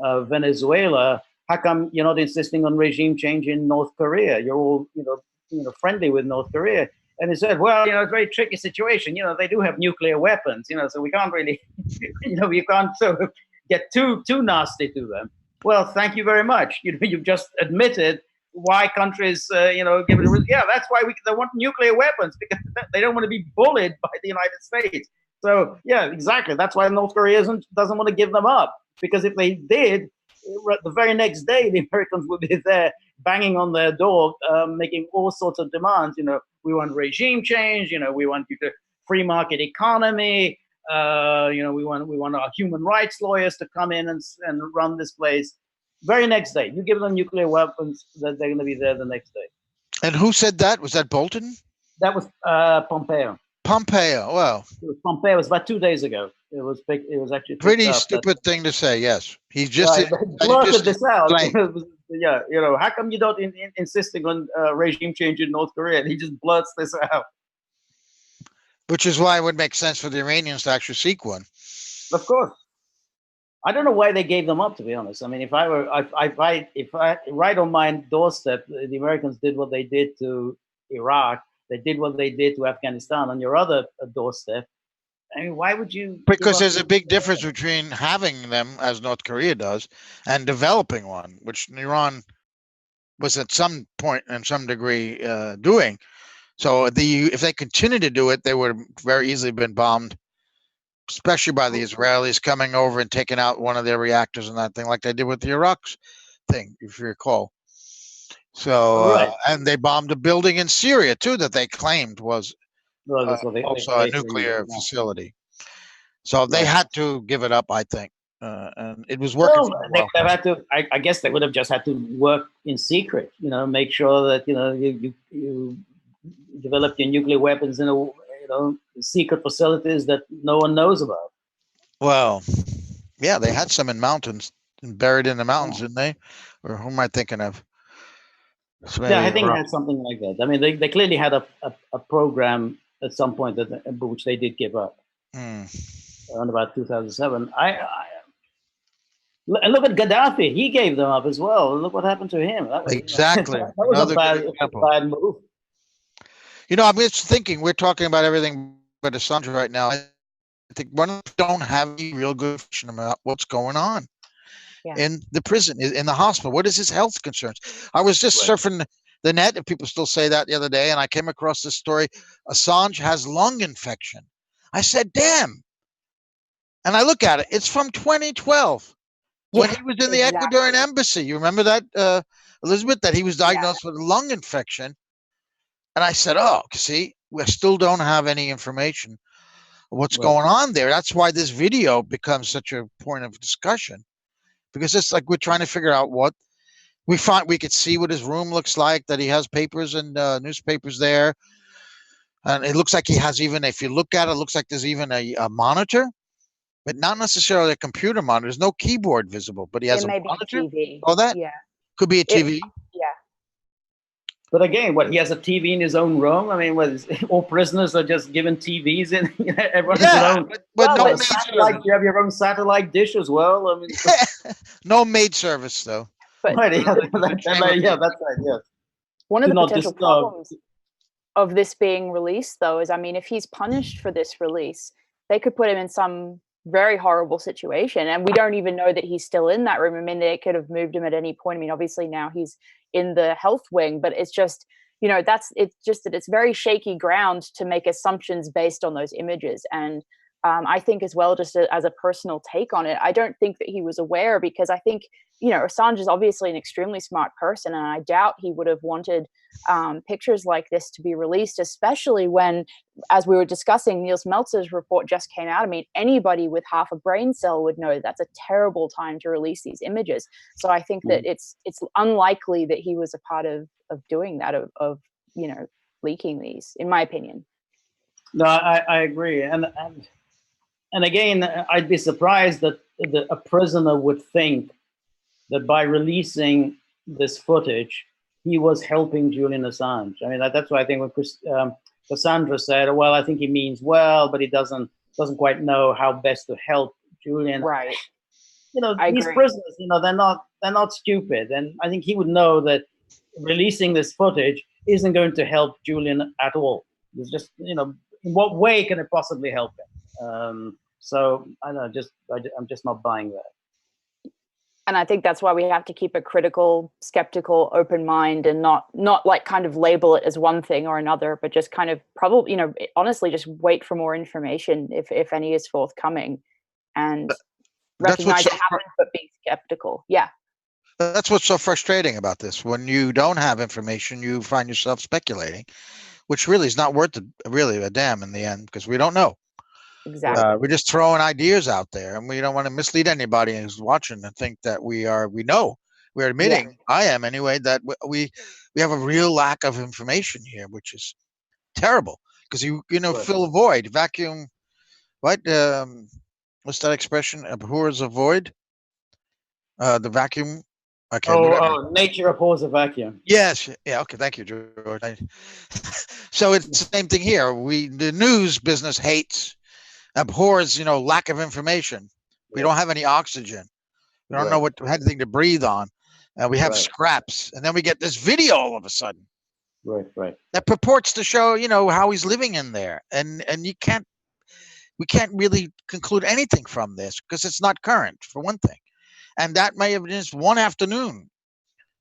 Venezuela. How come you're not insisting on regime change in North Korea? You're all friendly with North Korea." And he said, "Well, it's a very tricky situation. They do have nuclear weapons. So we can't really, you can't sort of get too nasty to them." Well, thank you very much. You've just admitted why countries, give it. Yeah, that's why they want nuclear weapons, because they don't want to be bullied by the United States. So yeah, exactly. That's why North Korea doesn't want to give them up, because if they did, the very next day the Americans would be there banging on their door, making all sorts of demands. We want regime change. We want you to free market economy. We want our human rights lawyers to come in and run this place. Very next day, you give them nuclear weapons, that they're going to be there the next day. And who said that? Was that Bolton? That was Pompeo. Pompeo. Well, it was Pompeo. It was about 2 days ago. It was actually pretty stupid thing to say. Yes, he's just blurted this out. Yeah, how come you don't insisting on regime change in North Korea? And he just blurts this out. Which is why it would make sense for the Iranians to actually seek one. Of course. I don't know why they gave them up, to be honest. I mean, if I right on my doorstep, the Americans did what they did to Iraq, they did what they did to Afghanistan. On your other doorstep, I mean, why would you? Because there's a big difference between having them, as North Korea does, and developing one, which Iran was at some point and some degree doing. So if they continue to do it, they would have very easily been bombed, especially by the Israelis coming over and taking out one of their reactors and that thing, like they did with the Iraq thing, if you recall. So, right. And they bombed a building in Syria too that they claimed was also a nuclear facility. So they had to give it up, I think, and it was working. Well. They had to. I guess they would have just had to work in secret. Make sure that you develop your nuclear weapons in secret facilities that no one knows about. Well, yeah, they had some in mountains, buried in the mountains, didn't they? Or who am I thinking of? Yeah, I think it had something like that. I mean, they clearly had a program at some point which they did give up around about 2007. And look at Gaddafi; he gave them up as well. Look what happened to him. That was, exactly. That was a bad move. I'm just thinking, we're talking about everything but Assange right now. I think one don't have any real good information about what's going on in the prison, in the hospital. What is his health concerns? I was just surfing the net, if people still say that, the other day, and I came across this story. Assange has lung infection. I said, damn. And I look at it. It's from 2012 when he was in the Ecuadorian embassy. You remember that, Elizabeth, that he was diagnosed with a lung infection? And I said, oh, see, we still don't have any information of what's going on there. That's why this video becomes such a point of discussion, because it's like we're trying to figure out what we find. We could see what his room looks like, that he has papers and newspapers there. And it looks like he has, even if you look at it, it looks like there's even a monitor, but not necessarily a computer monitor. There's no keyboard visible, but he has a monitor. TV. Oh, that could be a TV. But again, he has a TV in his own room? I mean, all prisoners are just given TVs in everyone has their own. But no satellite, you have your own satellite dish as well. I mean, no maid service though. But that's right. Yes. One of the potential problems of this being released, though, is, I mean, if he's punished for this release, they could put him in some very horrible situation, and we don't even know that he's still in that room. I mean, they could have moved him at any point. I mean, obviously now he's in the health wing, but it's just, you know, it's just that it's very shaky ground to make assumptions based on those images. And I think as well, just as a personal take on it, I don't think that he was aware, because I think, you know, Assange is obviously an extremely smart person, and I doubt he would have wanted pictures like this to be released, especially when, as we were discussing, Niels Meltzer's report just came out. I mean, anybody with half a brain cell would know that's a terrible time to release these images. So I think that it's unlikely that he was a part of doing that, of you know, leaking these, in my opinion. No, I agree. And again, I'd be surprised that a prisoner would think that by releasing this footage, he was helping Julian Assange. I mean, that's why I think when Cassandra said, well, I think he means well, but he doesn't quite know how best to help Julian. Right. You know, these prisoners, you know, they're not stupid. And I think he would know that releasing this footage isn't going to help Julian at all. It's just, you know, in what way can it possibly help him? So I don't know, I'm just not buying that. And I think that's why we have to keep a critical, skeptical, open mind, and not like kind of label it as one thing or another, but just kind of probably, you know, honestly, just wait for more information if any is forthcoming, and recognize it happened, but be skeptical. Yeah. That's what's so frustrating about this. When you don't have information, you find yourself speculating, which really is not worth really a damn in the end, because we don't know. Exactly. We're just throwing ideas out there, and we don't want to mislead anybody who's watching and think that we know. We're admitting, yeah. I am anyway, that we have a real lack of information here, which is terrible, because you know, right. Fill a void, vacuum, right? What's that expression? Abhors a void. The vacuum. Okay. Nature abhors a vacuum. Yes. Yeah. Okay. Thank you, George. So it's the same thing here. The news business abhors, you know, lack of information. We don't have any oxygen. We don't know anything to breathe on. We have scraps, and then we get this video all of a sudden. Right. That purports to show, you know, how he's living in there, and we can't really conclude anything from this, because it's not current, for one thing. And that may have been just one afternoon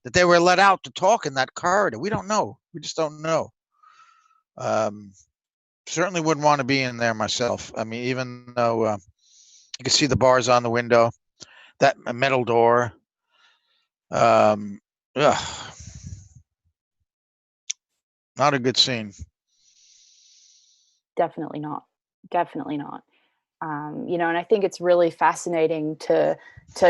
that they were let out to talk in that corridor. We don't know. We just don't know. Certainly wouldn't want to be in there myself. I mean, even though you can see the bars on the window, that metal door. Not a good scene. Definitely not. You know, and I think it's really fascinating to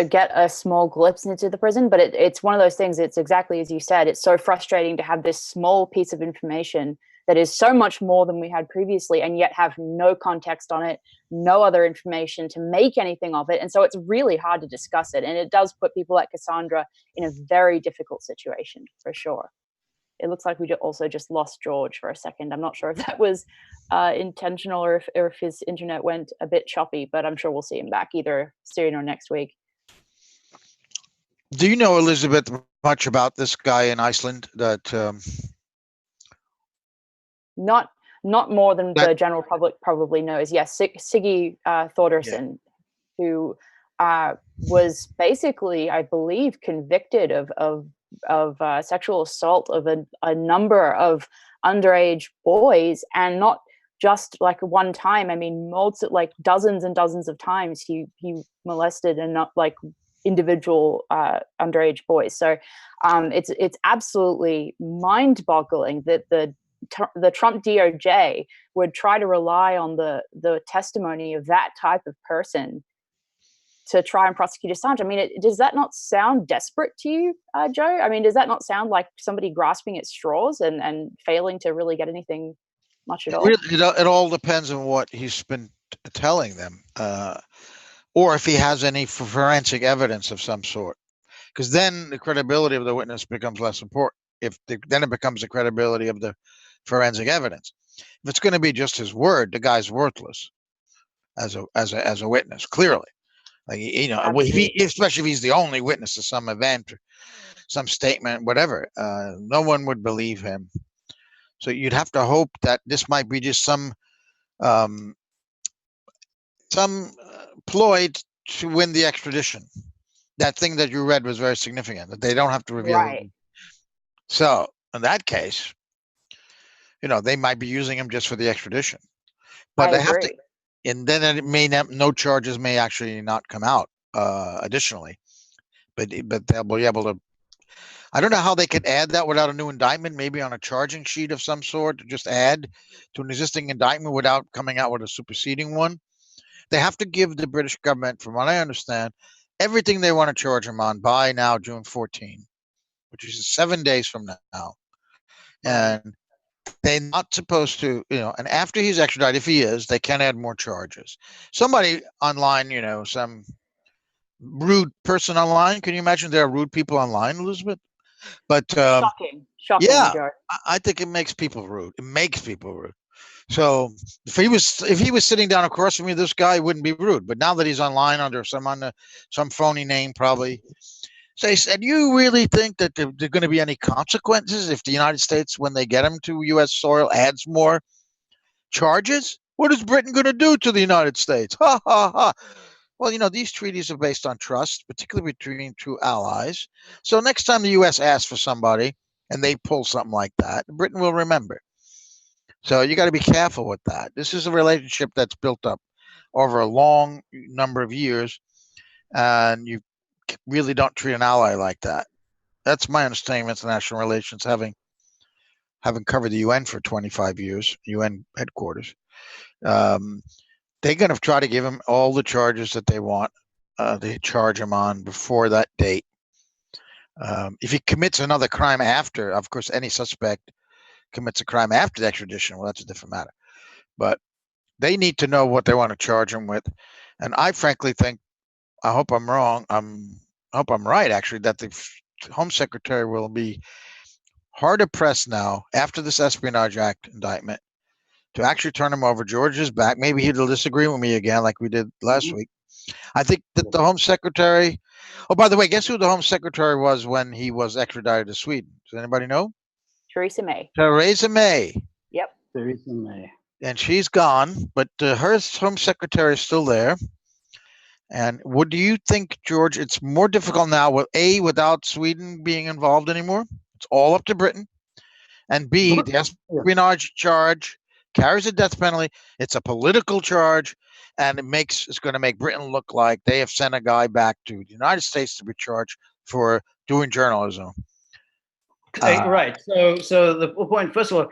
get a small glimpse into the prison, but it's one of those things. It's exactly as you said. It's so frustrating to have this small piece of information that is so much more than we had previously, and yet have no context on it, no other information to make anything of it. And so it's really hard to discuss it. And it does put people like Cassandra in a very difficult situation, for sure. It looks like we also just lost George for a second. I'm not sure if that was intentional, or if his internet went a bit choppy, but I'm sure we'll see him back either soon or next week. Do you know, Elizabeth, much about this guy in Iceland that... Not more than the general public probably knows. Yes, Siggy Thordarson, who was basically, I believe, convicted of sexual assault of a number of underage boys, and not just like one time. I mean, like dozens and dozens of times he molested, and not like individual underage boys. So it's absolutely mind-boggling that the Trump DOJ would try to rely on the testimony of that type of person to try and prosecute Assange. I mean, does that not sound desperate to you, Joe? I mean, does that not sound like somebody grasping at straws and failing to really get anything much at all? It all depends on what he's been telling them, or if he has any forensic evidence of some sort, because then the credibility of the witness becomes less important. Then it becomes the credibility of the forensic evidence. If it's going to be just his word, the guy's worthless as a witness, clearly. Like, you know, especially if he's the only witness to some event, or some statement, whatever, no one would believe him. So you'd have to hope that this might be just some some ploy to win the extradition. That thing that you read was very significant, that they don't have to reveal. Right. So in that case, they might be using him just for the extradition. But they have to, and then it may not, no charges may actually not come out additionally. But they'll be able to. I don't know how they could add that without a new indictment, maybe on a charging sheet of some sort, to just add to an existing indictment without coming out with a superseding one. They have to give the British government, from what I understand, everything they want to charge him on by now, June 14, which is 7 days from now. And they're not supposed to, and after he's extradited, if he is, they can add more charges. Somebody online, some rude person online. Can you imagine there are rude people online, Elizabeth? But shocking, yeah, Jared. I think it makes people rude. It makes people rude. So if he was sitting down across from me, this guy wouldn't be rude. But now that he's online under some phony name, probably. So he said, "You really think that there are going to be any consequences if the United States, when they get him to U.S. soil, adds more charges? What is Britain going to do to the United States? Ha ha ha." Well, these treaties are based on trust, particularly between two allies. So next time the U.S. asks for somebody and they pull something like that, Britain will remember. So you got to be careful with that. This is a relationship that's built up over a long number of years, and you really don't treat an ally like that. That's my understanding of international relations, having covered the UN for 25 years, UN headquarters. They're going to try to give him all the charges that they want. They charge him on before that date. If he commits another crime after, of course, any suspect commits a crime after the extradition, well, that's a different matter. But they need to know what they want to charge him with. And I frankly think, I hope I'm wrong, I hope I'm right, actually, that the Home Secretary will be harder pressed now after this Espionage Act indictment to actually turn him over. George is back. Maybe he'll disagree with me again like we did last week. I think that the Home Secretary, oh, by the way, guess who the Home Secretary was when he was extradited to Sweden? Does anybody know? Theresa May. Theresa May. Yep. Theresa May. And she's gone, but her Home Secretary is still there. And what do you think, George? It's more difficult now without Sweden being involved anymore. It's all up to Britain. And B, the espionage charge carries a death penalty. It's a political charge, and it's going to make Britain look like they have sent a guy back to the United States to be charged for doing journalism. Right. So the point, first of all,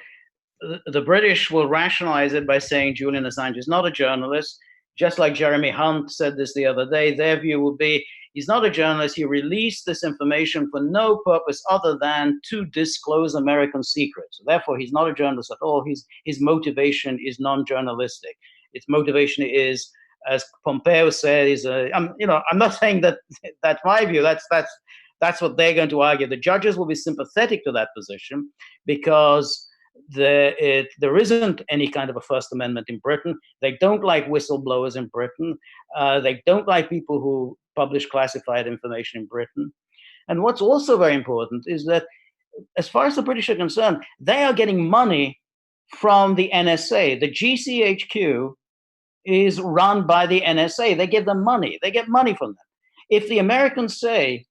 the British will rationalize it by saying Julian Assange is not a journalist. Just like Jeremy Hunt said this the other day, their view would be he's not a journalist. He released this information for no purpose other than to disclose American secrets. So therefore, he's not a journalist at all. His motivation is non-journalistic. Its motivation is, as Pompeo said, I'm not saying that that's my view. That's what they're going to argue. The judges will be sympathetic to that position because there isn't any kind of a First Amendment in Britain. They don't like whistleblowers in Britain. They don't like people who publish classified information in Britain. And what's also very important is that, as far as the British are concerned, they are getting money from the NSA. The GCHQ is run by the NSA. They give them money. They get money from them. If the Americans say,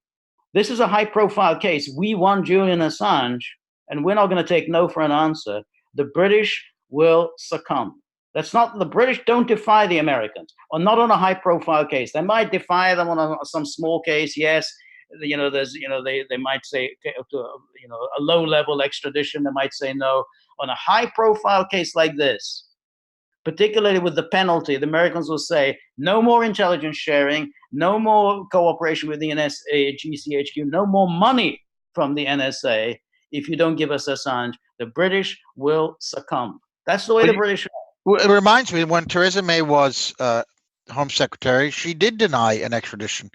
this is a high-profile case, we want Julian Assange, and we're not going to take no for an answer, the British will succumb. The British don't defy the Americans, or not on a high-profile case. They might defy them on some small case, yes. They might say, a low-level extradition, they might say no. On a high-profile case like this, particularly with the penalty, the Americans will say, no more intelligence sharing, no more cooperation with the NSA, GCHQ, no more money from the NSA. If you don't give us Assange, the British will succumb. That's the way the British are. It reminds me, when Theresa May was Home Secretary, she did deny an extradition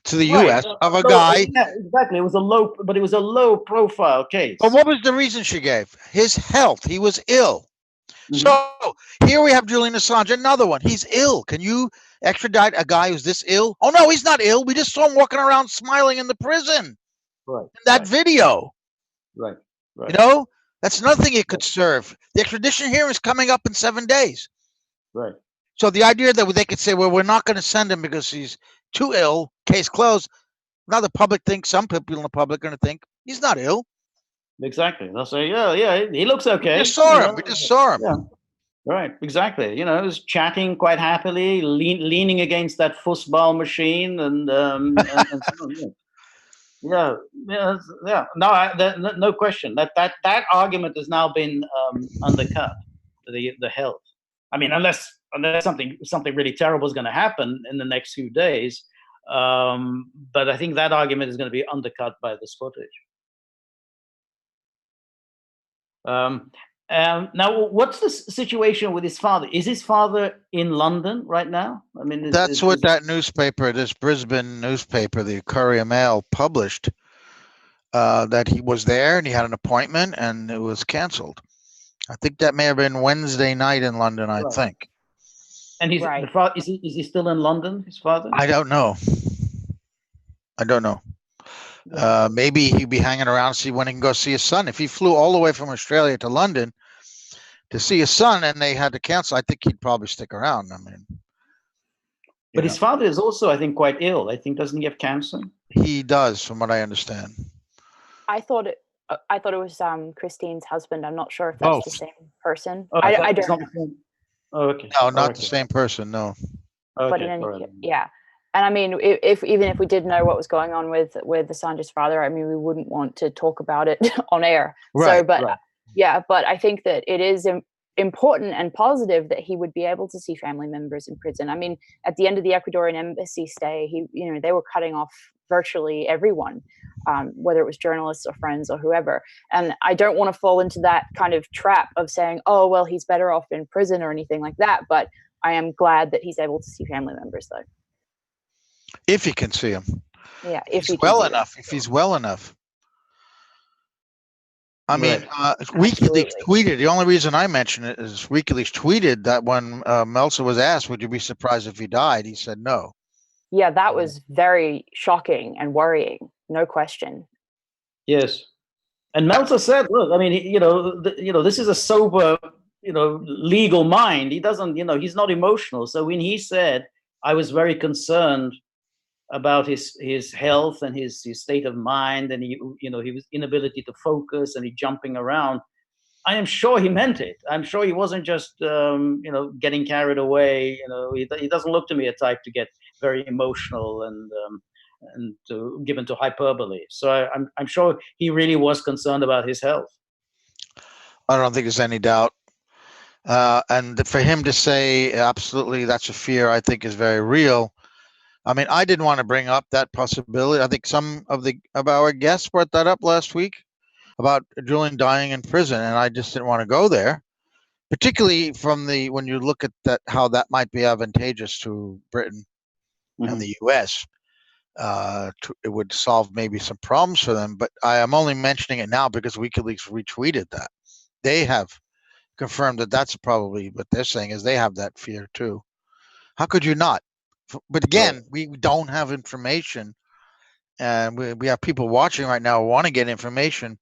to the U.S. of a guy. Yeah, exactly. It was a low-profile case. But what was the reason she gave? His health. He was ill. Mm-hmm. So here we have Julian Assange, another one. He's ill. Can you extradite a guy who's this ill? Oh, no, he's not ill. We just saw him walking around smiling in the prison. Right. In that video. Right. That's nothing it could serve. The extradition hearing is coming up in 7 days. Right. So the idea that they could say, well, we're not going to send him because he's too ill, case closed. Now the public thinks, some people in the public are going to think he's not ill. Exactly. They'll say, yeah, he looks okay. We just saw him. We just saw him. Yeah. Right, exactly. He's chatting quite happily, leaning against that football machine, and so on. Yeah. No question. That argument has now been undercut. The health. I mean, unless something really terrible is going to happen in the next few days, but I think that argument is going to be undercut by this footage. Now, what's the situation with his father? Is his father in London right now? I mean, that's what that newspaper, this Brisbane newspaper, the Courier Mail, published, that he was there and he had an appointment and it was cancelled. I think that may have been Wednesday night in London, I think. And he's Right. is he still in London, his father? I don't know. Maybe he'd be hanging around to see when he can go see his son. If he flew all the way from Australia to London to see his son and they had to cancel, I think he'd probably stick around. I mean, but his father is also, I think, quite ill. I think, doesn't he have cancer? He does, from what I understand. I thought it was Christine's husband. I'm not sure if that's the same person. Oh, I don't know. Oh, okay. No, not the same person. No. Okay, but in any case, yeah. And I mean, even if we did know what was going on with Assange's father, I mean, we wouldn't want to talk about it on air. Right. So, but yeah, but I think that it is important and positive that he would be able to see family members in prison. I mean, at the end of the Ecuadorian embassy stay, they were cutting off virtually everyone, whether it was journalists or friends or whoever. And I don't want to fall into that kind of trap of saying, oh, well, he's better off in prison or anything like that. But I am glad that he's able to see family members, though. If he can see him. Yeah, if he's well enough. If he's well enough. I mean, WikiLeaks tweeted, the only reason I mention it is WikiLeaks tweeted that when Meltzer was asked, would you be surprised if he died? He said no. Yeah, that was very shocking and worrying, no question. Yes. And Meltzer said, look, I mean, this is a sober, legal mind. He doesn't, he's not emotional. So when he said, I was very concerned about his health and his state of mind, and his inability to focus and he jumping around, I am sure he meant it. I'm sure he wasn't just getting carried away. He doesn't look to me a type to get very emotional and given to hyperbole. So I'm sure he really was concerned about his health. I don't think there's any doubt. And for him to say absolutely that's a fear, I think is very real. I mean, I didn't want to bring up that possibility. I think some of our guests brought that up last week about Julian dying in prison, and I just didn't want to go there, particularly when you look at that, how that might be advantageous to Britain and the US. It would solve maybe some problems for them, but I am only mentioning it now because WikiLeaks retweeted that. They have confirmed that that's probably what they're saying is they have that fear too. How could you not? But again, we don't have information, and we have people watching right now who want to get information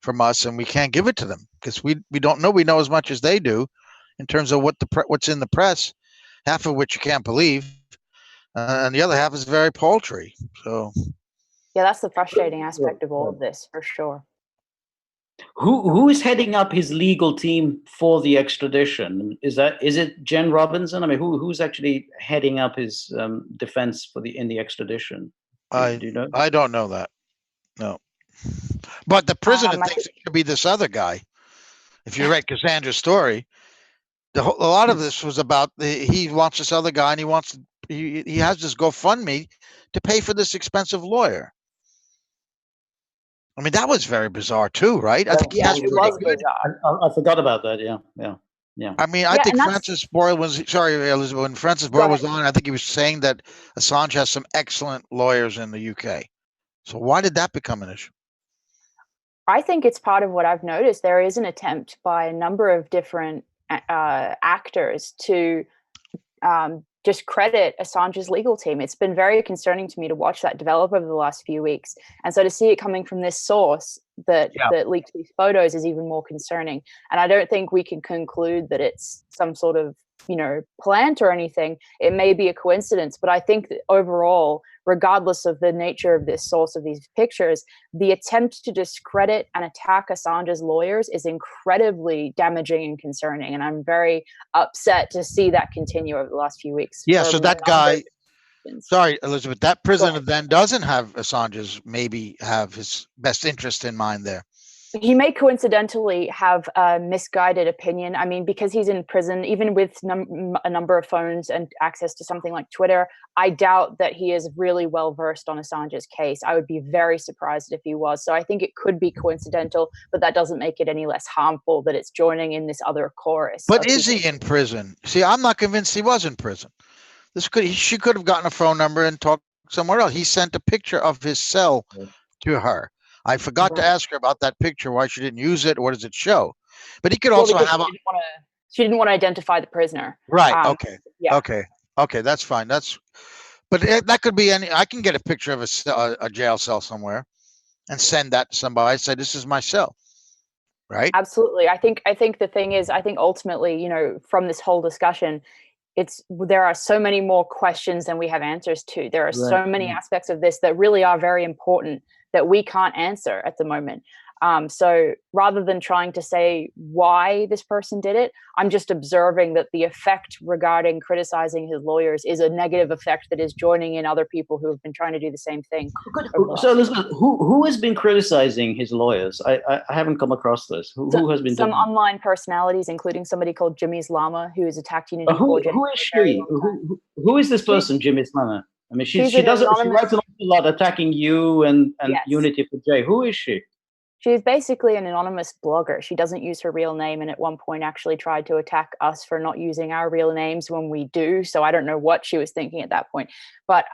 from us, and we can't give it to them because we don't know. We know as much as they do in terms of what's in the press, half of which you can't believe, and the other half is very paltry. So yeah, that's the frustrating aspect of all of this, for sure. Who is heading up his legal team for the extradition? Is it Jen Robinson? I mean, who's actually heading up his defense in the extradition? Do you know? I don't know that. No, but the president thinks it could be this other guy. If you read Cassandra's story, a lot of this was about he wants this other guy, and he has this GoFundMe to pay for this expensive lawyer. I mean, that was very bizarre too, right? I think it was bizarre. I forgot about that. Yeah. I mean, I think Francis Boyle Elizabeth, when Francis Boyle was on, I think he was saying that Assange has some excellent lawyers in the UK. So why did that become an issue? I think it's part of what I've noticed. There is an attempt by a number of different actors to discredit Assange's legal team. It's been very concerning to me to watch that develop over the last few weeks. And so to see it coming from this source that leaked these photos is even more concerning. And I don't think we can conclude that it's some sort of plant or anything. It may be a coincidence, but I think that overall, regardless of the nature of this source of these pictures, the attempt to discredit and attack Assange's lawyers is incredibly damaging and concerning. And I'm very upset to see that continue over the last few weeks. Yeah, so that guy, sorry, Elizabeth, that prisoner then doesn't have Assange's, maybe have his best interest in mind there. He may coincidentally have a misguided opinion. I mean, because he's in prison, even with a number of phones and access to something like Twitter, I doubt that he is really well versed on Assange's case. I would be very surprised if he was. So I think it could be coincidental, but that doesn't make it any less harmful that it's joining in this other chorus. But is he in prison? See, I'm not convinced he was in prison. She could have gotten a phone number and talked somewhere else. He sent a picture of his cell to her. I forgot to ask her about that picture, why she didn't use it. What does it show? But he could also have. She didn't want to identify the prisoner. Right. Okay. Yeah. Okay. That's fine. But that could be any. I can get a picture of a jail cell somewhere, and send that to somebody. Say, this is my cell. Right. Absolutely. I think the thing is, I think ultimately, from this whole discussion, there are so many more questions than we have answers to. There are so many aspects of this that really are very important that we can't answer at the moment. So rather than trying to say why this person did it, I'm just observing that the effect regarding criticizing his lawyers is a negative effect that is joining in other people who have been trying to do the same thing. So Elizabeth, who has been criticizing his lawyers? I haven't come across this. Who has been some online personalities, including somebody called Jimmy Slama, who has attacked Unity. Who is she? Who is this person, Jimmy Slama? I mean, she writes an awful lot attacking you and Unity for J. Who is she? She's basically an anonymous blogger. She doesn't use her real name, and at one point actually tried to attack us for not using our real names when we do. So I don't know what she was thinking at that point. But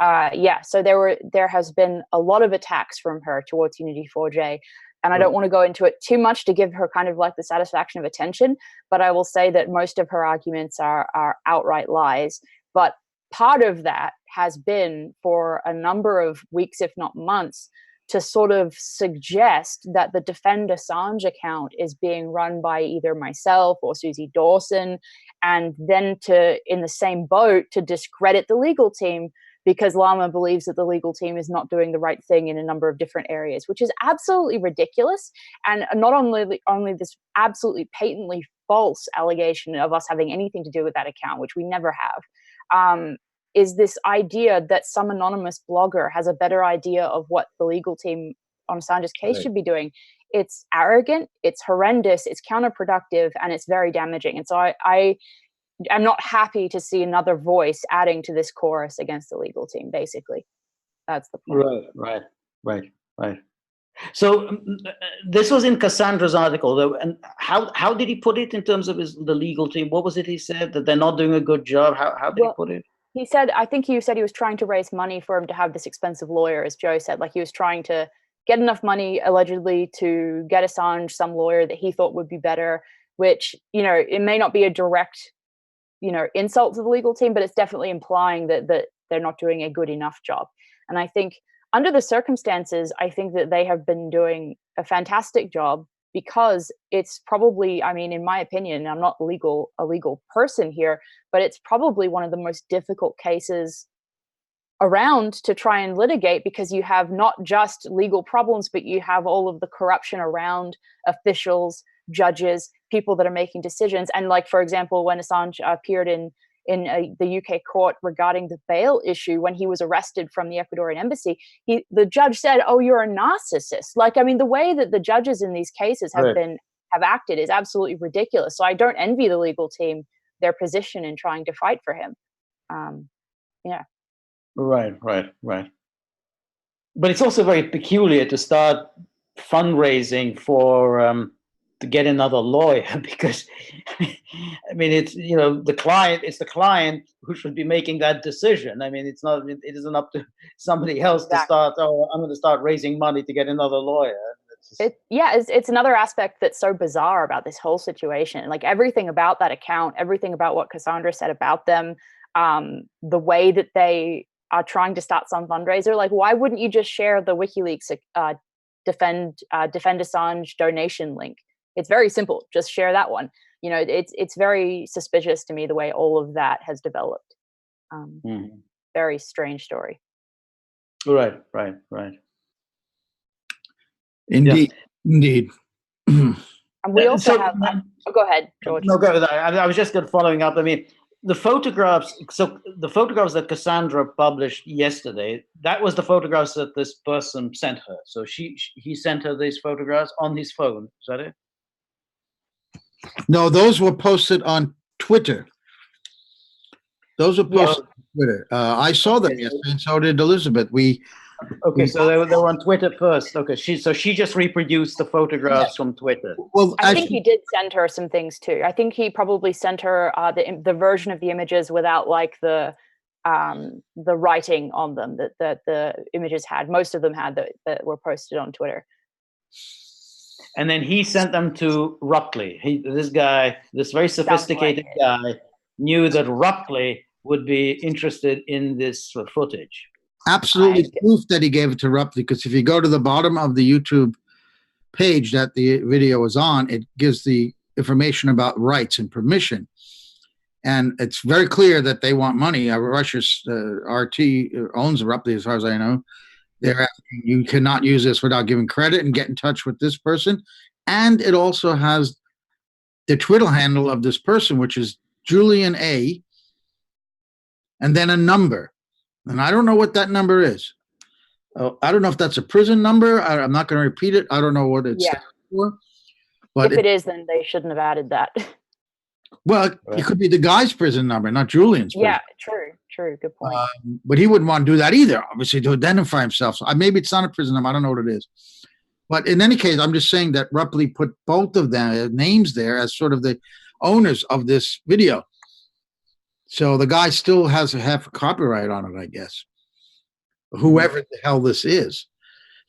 so there has been a lot of attacks from her towards Unity 4J. And I don't want to go into it too much to give her kind of like the satisfaction of attention, but I will say that most of her arguments are outright lies. But part of that has been for a number of weeks, if not months, to sort of suggest that the Defend Assange account is being run by either myself or Susie Dawson, and then to, in the same boat, to discredit the legal team because Lama believes that the legal team is not doing the right thing in a number of different areas, which is absolutely ridiculous. And not only this absolutely patently false allegation of us having anything to do with that account, which we never have, is this idea that some anonymous blogger has a better idea of what the legal team on Assange's case should be doing. It's arrogant, it's horrendous, it's counterproductive, and it's very damaging. And so I'm not happy to see another voice adding to this chorus against the legal team, basically. That's the point. Right. So this was in Cassandra's article, though. And how did he put it in terms of the legal team? What was it he said? That they're not doing a good job? How did he put it? He said, I think you said he was trying to raise money for him to have this expensive lawyer, as Joe said. Like he was trying to get enough money, allegedly, to get Assange some lawyer that he thought would be better, which, it may not be a direct, insult to the legal team, but it's definitely implying that they're not doing a good enough job. And I think under the circumstances, I think that they have been doing a fantastic job, because it's probably, I mean, in my opinion, I'm not a legal person here, but it's probably one of the most difficult cases around to try and litigate, because you have not just legal problems, but you have all of the corruption around officials, judges, people that are making decisions. And like, for example, when Assange appeared in the UK court regarding the bail issue, when he was arrested from the Ecuadorian embassy, the judge said, "Oh, you're a narcissist." Like, I mean, the way that the judges in these cases have acted is absolutely ridiculous. So I don't envy the legal team their position in trying to fight for him. Right. But it's also very peculiar to start fundraising for to get another lawyer, because I mean, it's the client who should be making that decision. I mean, it isn't up to somebody else to start, "Oh, I'm going to start raising money to get another lawyer." It's another aspect that's so bizarre about this whole situation. Like everything about that account, everything about what Cassandra said about them, the way that they are trying to start some fundraiser. Like, why wouldn't you just share the WikiLeaks Defend Assange donation link? It's very simple. Just share that one. you know, it's very suspicious to me the way all of that has developed. Very strange story. Right. Indeed, indeed. And we also have. Oh, go ahead, George. No, go. I was just following up. I mean, the photographs. So the photographs that Cassandra published yesterday, that was the photographs that this person sent her. So he sent her these photographs on his phone. Is that it? No, those were posted on Twitter. Those were posted on Twitter. I saw them yesterday, and so did Elizabeth. So they were on Twitter first. Okay, she just reproduced the photographs from Twitter. Well, I think he did send her some things too. I think he probably sent her the version of the images without like the writing on them that the images had. Most of them had that were posted on Twitter. And then he sent them to Rupley. This very sophisticated guy, knew that Rupley would be interested in this footage. Absolutely proof that he gave it to Rupley, because if you go to the bottom of the YouTube page that the video is on, it gives the information about rights and permission. And it's very clear that they want money. Russia's RT owns Rupley, as far as I know. They're asking, you cannot use this without giving credit, and get in touch with this person. And it also has the Twitter handle of this person, which is Julian A, and then a number. And I don't know what that number is. I don't know if that's a prison number. I'm not going to repeat it. I don't know what it's for. But if it is, then they shouldn't have added that. Well, it could be the guy's prison number, not Julian's prison. Yeah, true. Good point. But he wouldn't want to do that either, obviously, to identify himself. So maybe it's not a prison number. I don't know what it is. But in any case, I'm just saying that Rupley put both of their names there as sort of the owners of this video. So the guy still has a half a copyright on it, I guess. Whoever the hell this is.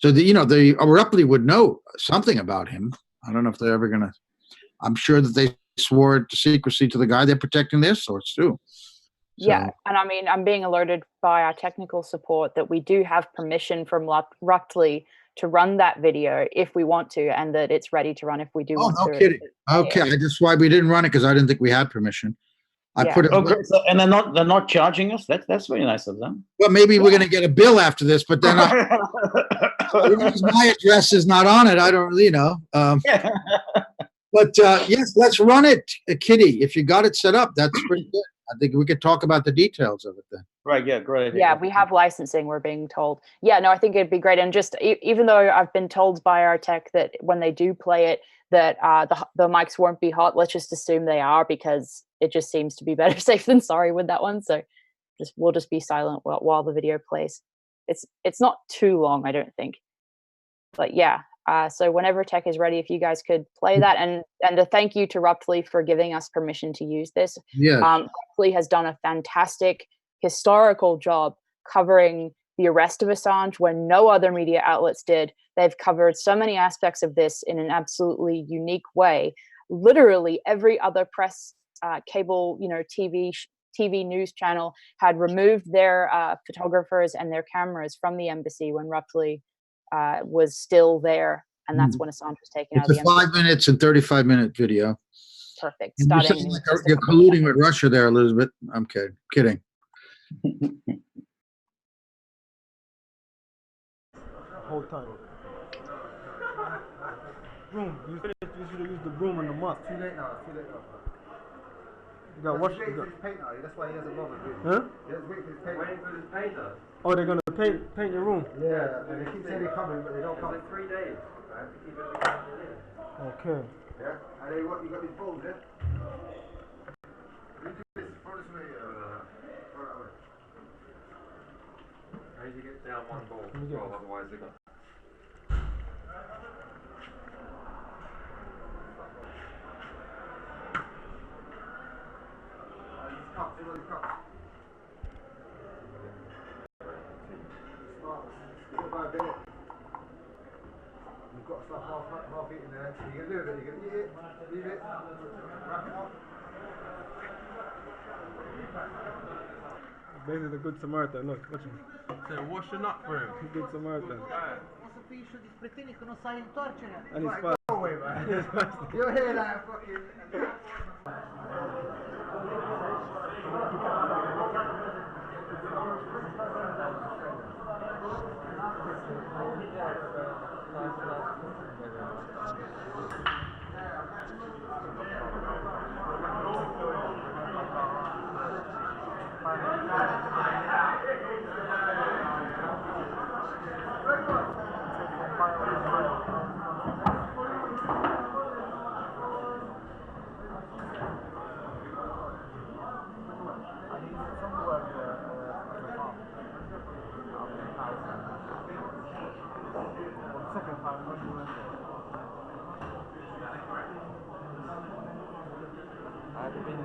So the Rupley would know something about him. I don't know if they're ever going to. I'm sure that they swore to secrecy to the guy. They're protecting their source too. So. Yeah, and I mean, I'm being alerted by our technical support that we do have permission from Rupley to run that video if we want to, and that it's ready to run if we do want to. Oh, no kidding. Okay, that's why we didn't run it, because I didn't think we had permission. I put it. Okay, so, and they're not charging us. That's very nice of them. Well, maybe we're going to get a bill after this, but then my address is not on it. I don't really know. But yes, let's run it, Kitty. If you got it set up, that's pretty good. I think we could talk about the details of it then. Right. Yeah. Great. Yeah, we have licensing, we're being told. Yeah, no, I think it'd be great. And just even though I've been told by our tech that when they do play it, that the mics won't be hot, let's just assume they are, because it just seems to be better safe than sorry with that one. So we'll just be silent while the video plays. It's not too long, I don't think. But yeah. So whenever tech is ready, if you guys could play that, and a thank you to Rupley for giving us permission to use this. Yeah. Rupley has done a fantastic historical job covering the arrest of Assange when no other media outlets did. They've covered so many aspects of this in an absolutely unique way. Literally every other press, cable, TV news channel had removed their photographers and their cameras from the embassy when Rupley was still there, and that's when Assange was taken out of the embassy. 5 minutes and 35-minute video. Perfect. You're colluding with Russia there, Elizabeth. I'm kidding. Whole time. Broom. You should have used the broom and the mop. Too late now. You got wash. He's waiting for his paint now. That's why he hasn't bothered. Huh? He's waiting for his paint. Waiting for his painter. Oh, they're gonna paint your room. Yeah, and they keep saying they're coming, but they don't come. It's 3 days. I have to keep it. Okay. Yeah. And then what? You got these bowls, yeah? You do this. Throw this away. Throw that away. I need to get down one bowl. Well, otherwise they got. You've got stuff half eaten there. You can do it. You can eat it, leave it, wrap it up. Basically, the good Samaritan. Look, watch him. So washing up for him. Good Samaritan. And he's fast. You're here like fucking. I've been in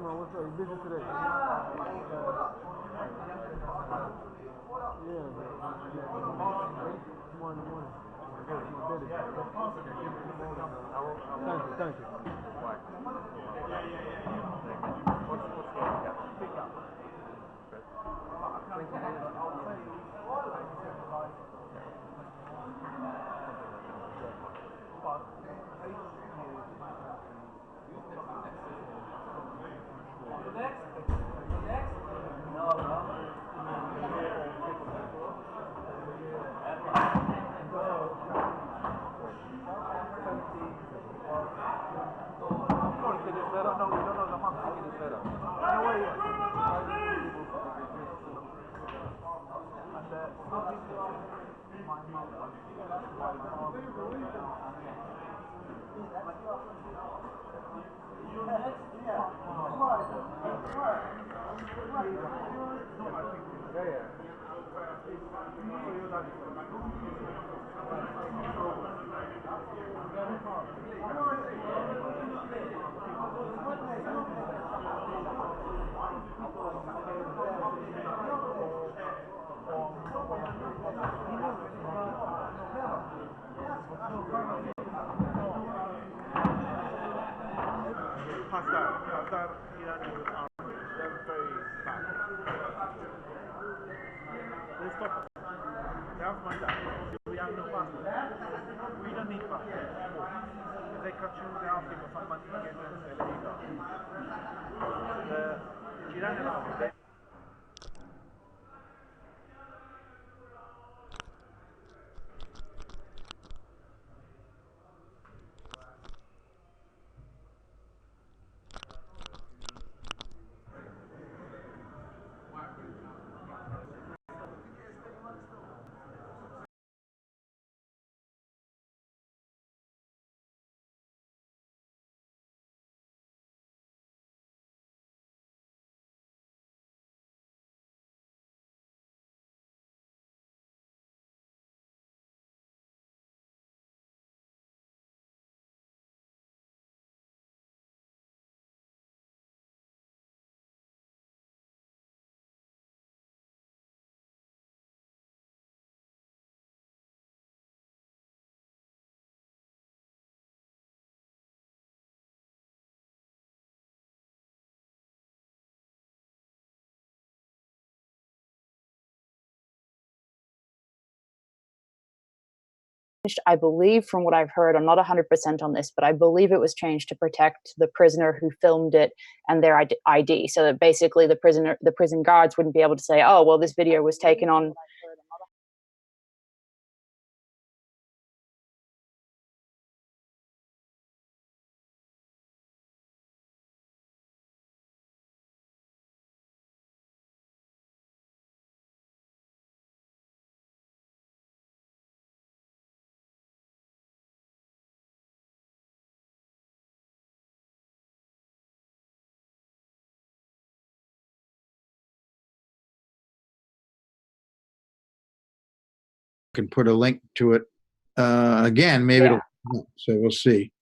What's up? You busy today? Yeah. Morning. Good. Thank you. What's Pastor Irani was they're very bad. They stop us. They have my dad. We have no passport. We don't need passport. If they catch you, they ask you for some money, and they let you go. The Iranian army, they I believe, from what I've heard, I'm not 100% on this, but I believe it was changed to protect the prisoner who filmed it and their ID, so that basically the prison guards wouldn't be able to say, oh, well, this video was taken on. Can put a link to it again. Maybe Yeah. it'll. So we'll see.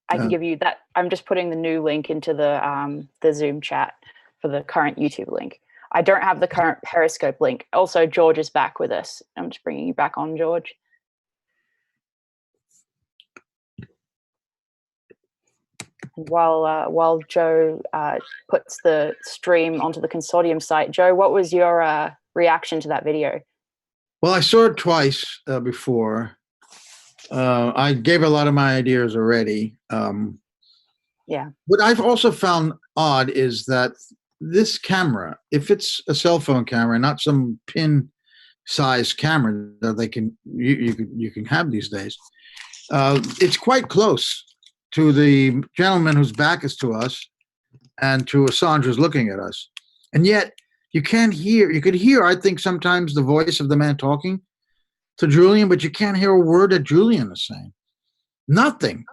I can give you that. I'm just putting the new link into the Zoom chat for the current YouTube link. I don't have the current Periscope link. Also, George is back with us. I'm just bringing you back on, George. While Joe puts the stream onto the consortium site, Joe, what was your reaction to that video? Well, I saw it twice before. I gave a lot of my ideas already. Yeah. What I've also found odd is that this camera, if it's a cell phone camera, not some pin-sized camera that they can you can have these days, it's quite close to the gentleman whose back is to us and to Assange who's looking at us, and yet you can't hear. You could hear, I think, sometimes the voice of the man talking to Julian, but you can't hear a word that Julian is saying. Nothing.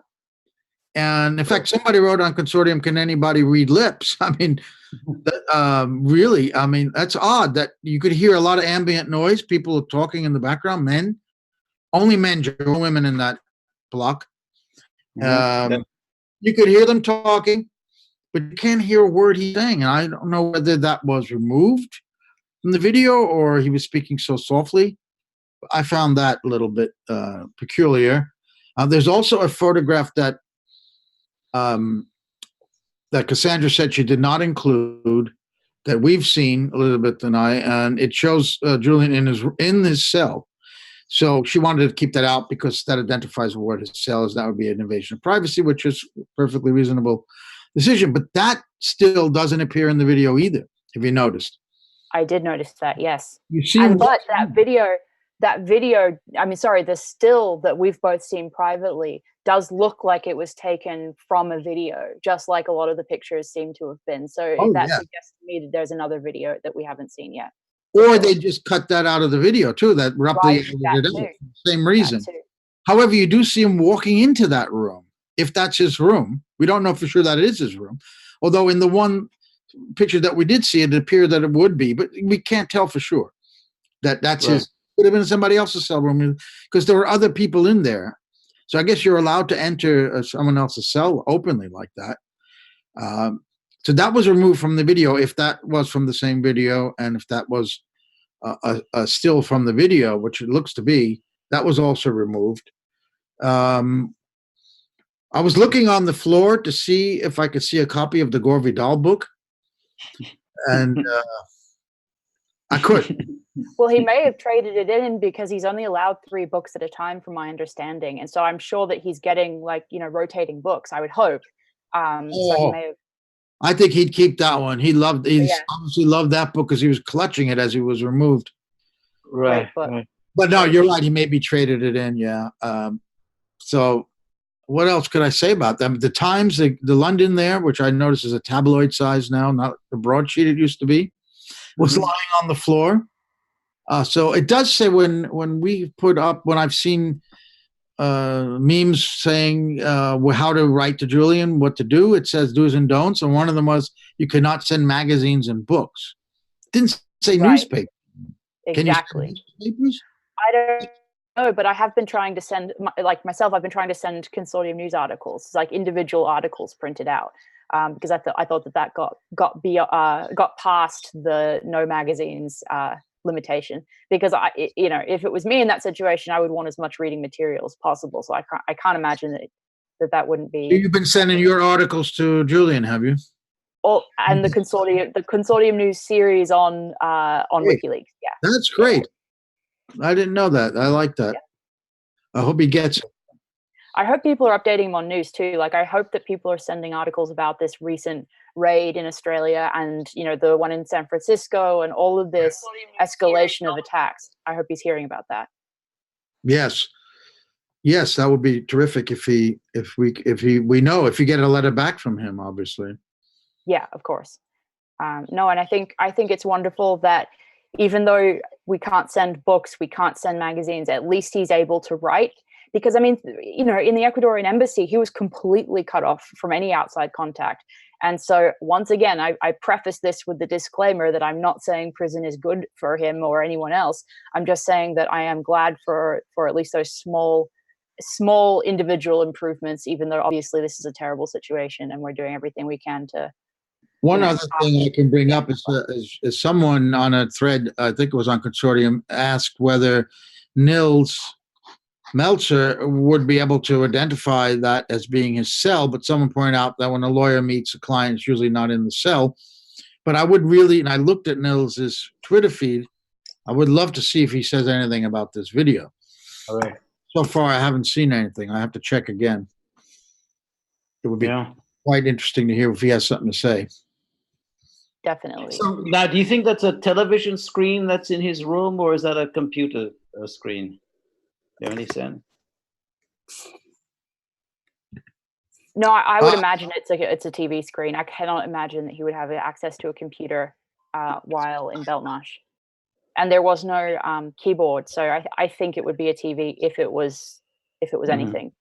And in fact, somebody wrote on Consortium, can anybody read lips? I mean, really, I mean, that's odd that you could hear a lot of ambient noise, people talking in the background, men, only men, no women in that block. You could hear them talking, but you can't hear a word he's saying. And I don't know whether that was removed from the video or he was speaking so softly. I found that a little bit peculiar. There's also a photograph that that Cassandra said she did not include, that we've seen, Elizabeth and I, and it shows Julian in his cell. So she wanted to keep that out because that identifies what his cell is. That would be an invasion of privacy, which is a perfectly reasonable decision. But that still doesn't appear in the video either, if you noticed. I did notice that, yes. You see, but that video, I mean, sorry, the still that we've both seen privately does look like it was taken from a video, just like a lot of the pictures seem to have been. So that suggests to me that there's another video that we haven't seen yet. Or they just cut that out of the video too, that roughly edited it out. Same reason. However, you do see him walking into that room. If that's his room, we don't know for sure that it is his room. Although in the one picture that we did see, it appeared that it would be, but we can't tell for sure that that's his. Could have been somebody else's cell room because there were other people in there. So I guess you're allowed to enter someone else's cell openly like that. So that was removed from the video, if that was from the same video, and if that was a still from the video, which it looks to be, that was also removed. I was looking on the floor to see if I could see a copy of the Gore Vidal book, and I couldn't. Well, he may have traded it in because he's only allowed 3 books at a time, from my understanding, and so I'm sure that he's getting, like, you know, rotating books, I would hope. So he may have. I think he'd keep that one. He obviously loved that book because he was clutching it as he was removed. Right. But no, you're right. He maybe traded it in. Yeah. So what else could I say about them? The Times, the London there, which I noticed is a tabloid size now, not the broadsheet it used to be, was lying on the floor. So it does say when I've seen memes saying how to write to Julian, what to do, it says do's and don'ts, and one of them was you cannot send magazines and books. It didn't say newspaper. Exactly. Can you send newspapers? I don't know, but I have been trying to send, like myself, I've been trying to send consortium news articles, like individual articles printed out, because I thought that got past the no magazines limitation, because if it was me in that situation, I would want as much reading material as possible. So I can't imagine that wouldn't be. You've been sending your articles to Julian, have you? Oh, and the consortium news series on WikiLeaks. Yeah, that's great. I didn't know that. I like that. I hope he gets it. I hope people are updating him on news too. Like, I hope that people are sending articles about this recent raid in Australia and, you know, the one in San Francisco and all of this escalation of attacks. I hope he's hearing about that. Yes. Yes, that would be terrific if we get a letter back from him, obviously. Yeah, of course. No, and I think it's wonderful that even though we can't send books, we can't send magazines, at least he's able to write. Because, I mean, you know, in the Ecuadorian embassy, he was completely cut off from any outside contact. And so, once again, I preface this with the disclaimer that I'm not saying prison is good for him or anyone else. I'm just saying that I am glad for at least those small individual improvements, even though obviously this is a terrible situation and we're doing everything we can to. One other thing I can bring up is someone on a thread, I think it was on Consortium, asked whether Nils Meltzer would be able to identify that as being his cell, but someone pointed out that when a lawyer meets a client, it's usually not in the cell. But I would really, and I looked at Nils's Twitter feed, I would love to see if he says anything about this video. All right. So far, I haven't seen anything. I have to check again. It would be quite interesting to hear if he has something to say. Definitely. So, now, do you think that's a television screen that's in his room, or is that a computer screen? Do you have any sense? No, I would imagine it's a TV screen. I cannot imagine that he would have access to a computer while in Belmarsh. And there was no keyboard, so I think it would be a TV if it was anything.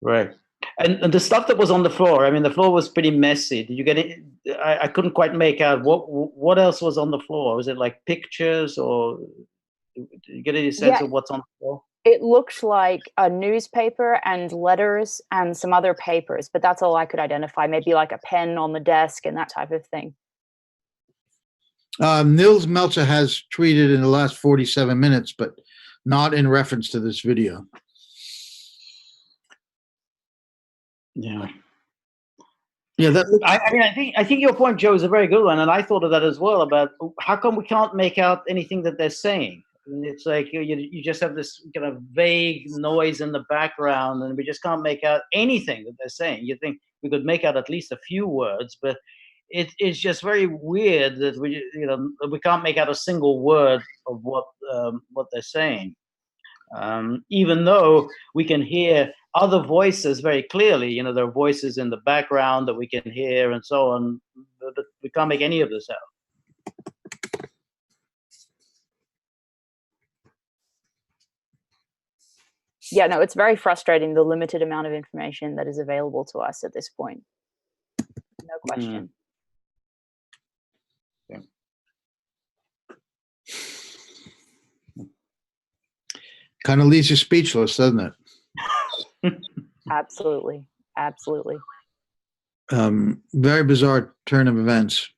Right. And the stuff that was on the floor, I mean, the floor was pretty messy. Did you get it? I couldn't quite make out what else was on the floor. Was it like pictures, or did you get any sense of what's on the floor? It looked like a newspaper and letters and some other papers, but that's all I could identify. Maybe like a pen on the desk and that type of thing. Nils Meltzer has tweeted in the last 47 minutes, but not in reference to this video. Yeah. Yeah, I think your point, Joe, is a very good one, and I thought of that as well. About how come we can't make out anything that they're saying? I mean, it's like you just have this kind of vague noise in the background, and we just can't make out anything that they're saying. You think we could make out at least a few words, but it's just very weird that we can't make out a single word of what they're saying, even though we can hear other voices very clearly. You know, there are voices in the background that we can hear and so on, but we can't make any of this out. Yeah, no, it's very frustrating, the limited amount of information that is available to us at this point. No question. Yeah. Kind of leaves you speechless, doesn't it? Absolutely. Absolutely. Very bizarre turn of events.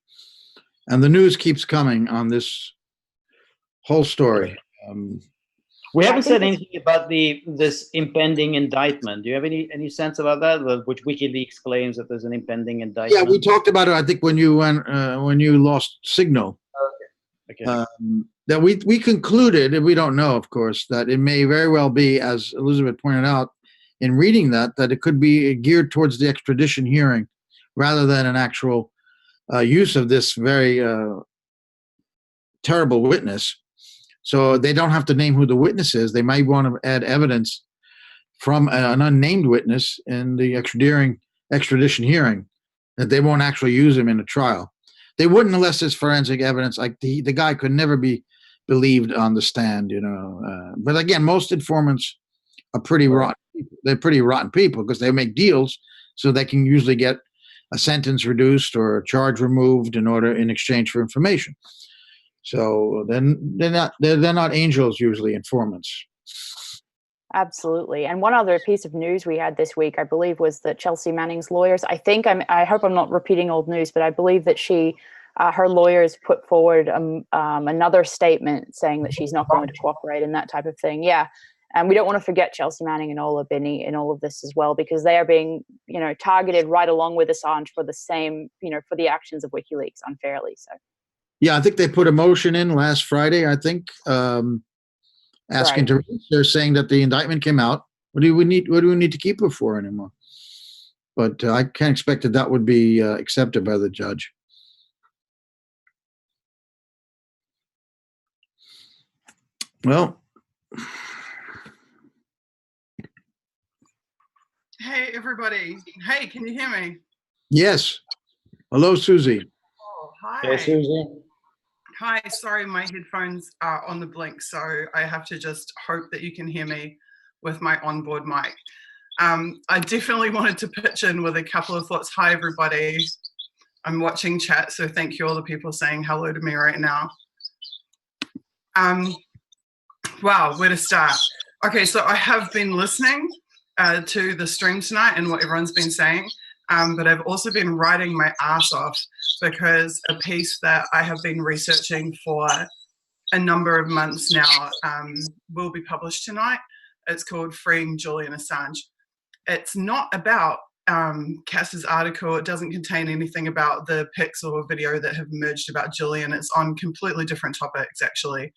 And the news keeps coming on this whole story. We haven't said anything about this impending indictment. Do you have any sense about that? Which WikiLeaks claims that there's an impending indictment. Yeah, we talked about it, I think, when you lost signal. Okay. That we concluded, and we don't know, of course, that it may very well be, as Elizabeth pointed out in reading that it could be geared towards the extradition hearing rather than an actual use of this very terrible witness. So they don't have to name who the witness is. They might want to add evidence from an unnamed witness in the extradition hearing, that they won't actually use him in a trial. They wouldn't unless there's forensic evidence. Like the guy could never be believed on the stand, But again, most informants are pretty rotten. They're pretty rotten people because they make deals so they can usually get a sentence reduced or a charge removed in exchange for information. So then they're not angels usually, informants. Absolutely. And one other piece of news we had this week, I believe, was that Chelsea Manning's lawyers, I hope I'm not repeating old news, but I believe that her lawyers put forward another statement saying that she's not going to cooperate and that type of thing. Yeah. And we don't want to forget Chelsea Manning and Ola Binney in all of this as well, because they are being, targeted right along with Assange for the same, for the actions of WikiLeaks unfairly. So. Yeah, I think they put a motion in last Friday, I think, asking to release. They're saying that the indictment came out. What do we need to keep her for anymore? But I can't expect that would be accepted by the judge. Well, hey everybody. Hey, can you hear me? yes. Hello, Susie. Oh, hi. Hey, Susie. Hi, sorry, my headphones are on the blink, so I have to just hope that you can hear me with my onboard mic. I definitely wanted to pitch in with a couple of thoughts. Hi, everybody. I'm watching chat, so thank you all the people saying hello to me right now. Wow, where to start? Okay, so I have been listening to the stream tonight and what everyone's been saying, but I've also been writing my ass off because a piece that I have been researching for a number of months now will be published tonight. It's called Freeing Julian Assange. It's not about Cass's article. It doesn't contain anything about the pics or video that have emerged about Julian. It's on completely different topics, actually.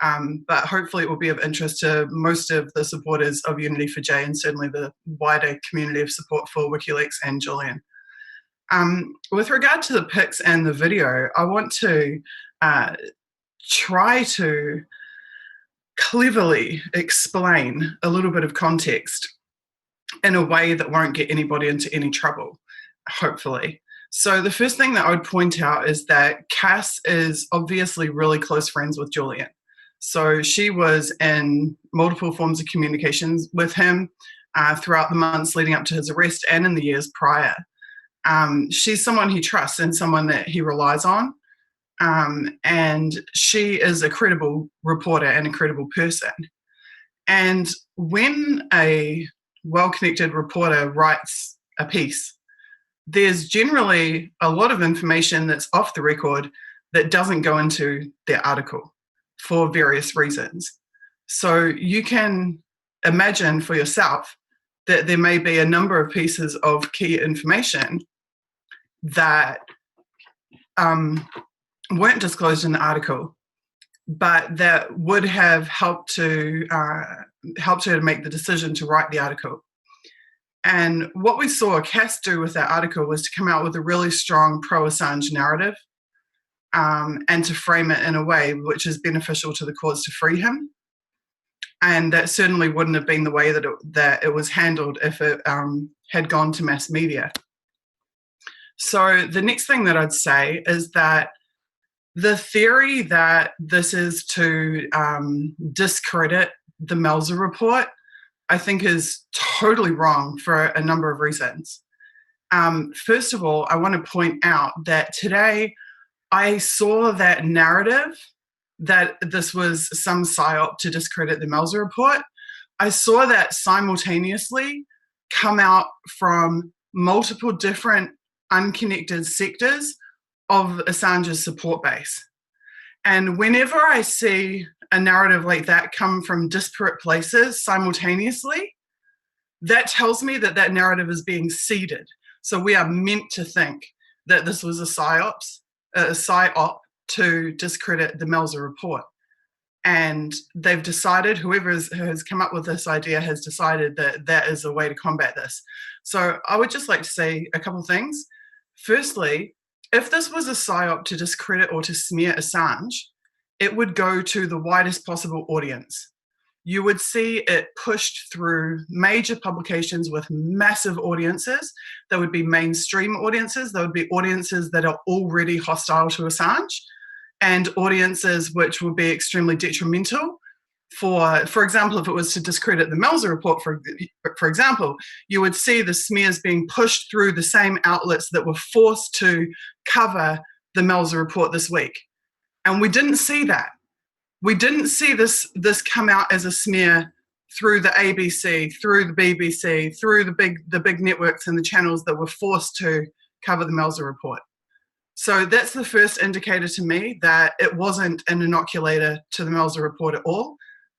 But hopefully it will be of interest to most of the supporters of Unity for J and certainly the wider community of support for WikiLeaks and Julian. With regard to the pics and the video, I want to try to cleverly explain a little bit of context in a way that won't get anybody into any trouble, hopefully. So the first thing that I would point out is that Cass is obviously really close friends with Julian. So she was in multiple forms of communications with him throughout the months leading up to his arrest and in the years prior. She's someone he trusts and someone that he relies on. And she is a credible reporter and a credible person. And when a well-connected reporter writes a piece, there's generally a lot of information that's off the record that doesn't go into their article for various reasons. So you can imagine for yourself that there may be a number of pieces of key information that weren't disclosed in the article, but that would have helped her to make the decision to write the article. And what we saw Cass do with that article was to come out with a really strong pro-Assange narrative and to frame it in a way which is beneficial to the cause to free him. And that certainly wouldn't have been the way that it was handled if it had gone to mass media. So the next thing that I'd say is that the theory that this is to discredit the Melzer report, I think is totally wrong for a number of reasons. First of all, I want to point out that today I saw that narrative that this was some psyop to discredit the Melzer report. I saw that simultaneously come out from multiple different unconnected sectors of Assange's support base. And whenever I see a narrative like that come from disparate places simultaneously, that tells me that that narrative is being seeded. So we are meant to think that this was a psyop to discredit the Melzer report. And they've decided, whoever has come up with this idea has decided that that is a way to combat this. So I would just like to say a couple things. Firstly, if this was a psyop to discredit or to smear Assange, it would go to the widest possible audience. You would see it pushed through major publications with massive audiences. There would be mainstream audiences. There would be audiences that are already hostile to Assange and audiences which would be extremely detrimental. For example, if it was to discredit the Melzer report, for example, you would see the smears being pushed through the same outlets that were forced to cover the Melzer report this week. And we didn't see that. We didn't see this come out as a smear through the ABC, through the BBC, through the big networks and the channels that were forced to cover the Melzer report. So that's the first indicator to me that it wasn't an inoculator to the Melzer report at all,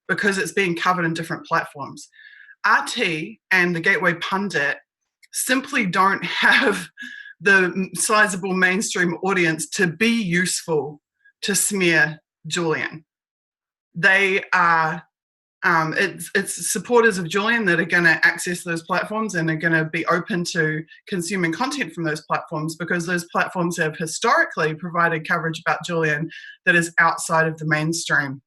because it's being covered in different platforms. RT and the Gateway Pundit simply don't have the sizable mainstream audience to be useful to smear Julian. They are It's supporters of Julian that are going to access those platforms and are going to be open to consuming content from those platforms, because those platforms have historically provided coverage about Julian that is outside of the mainstream.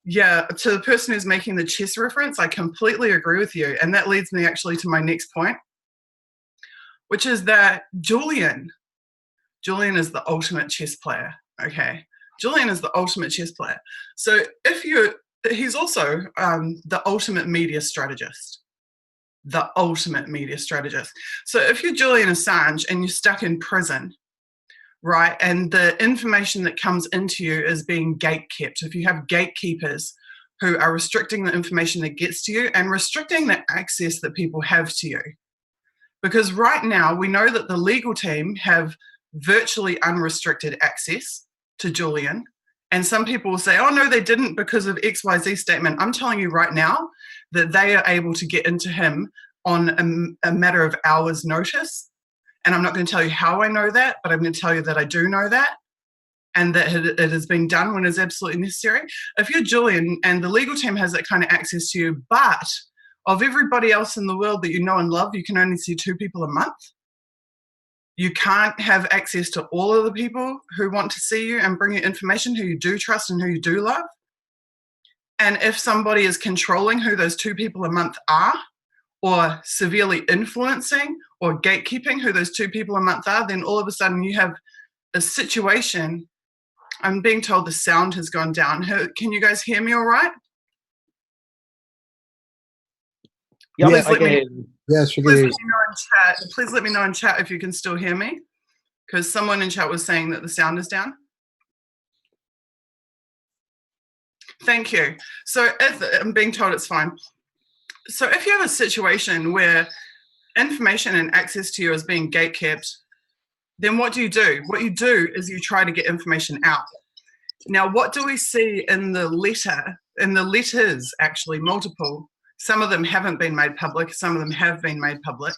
Yeah, to the person who's making the chess reference, I completely agree with you. And that leads me actually to my next point, which is that Julian is the ultimate chess player, okay? Julian is the ultimate chess player. So he's also the ultimate media strategist. The ultimate media strategist. So if you're Julian Assange and you're stuck in prison, right, and the information that comes into you is being gatekept, if you have gatekeepers who are restricting the information that gets to you and restricting the access that people have to you. Because right now we know that the legal team have virtually unrestricted access to Julian. And some people will say, oh no, they didn't because of XYZ statement. I'm telling you right now that they are able to get into him on a matter of hours notice. And I'm not going to tell you how I know that, but I'm going to tell you that I do know that, and that it has been done when it's absolutely necessary. If you're Julian and the legal team has that kind of access to you, but of everybody else in the world that you know and love, you can only see 2 people a month. You can't have access to all of the people who want to see you and bring you information, who you do trust and who you do love. And if somebody is controlling who those 2 people a month are, or severely influencing or gatekeeping who those 2 people a month are, then all of a sudden you have a situation. I'm being told the sound has gone down. Can you guys hear me all right? Yeah, Please I can hear you. Yes, we can Please hear let me know in chat. Please let me know in chat if you can still hear me, because someone in chat was saying that the sound is down. Thank you. So I'm being told it's fine. So if you have a situation where information and access to you is being gatekept, then what do you do? What you do is you try to get information out. Now, what do we see in the letter? In the letters, actually, multiple. Some of them haven't been made public. Some of them have been made public,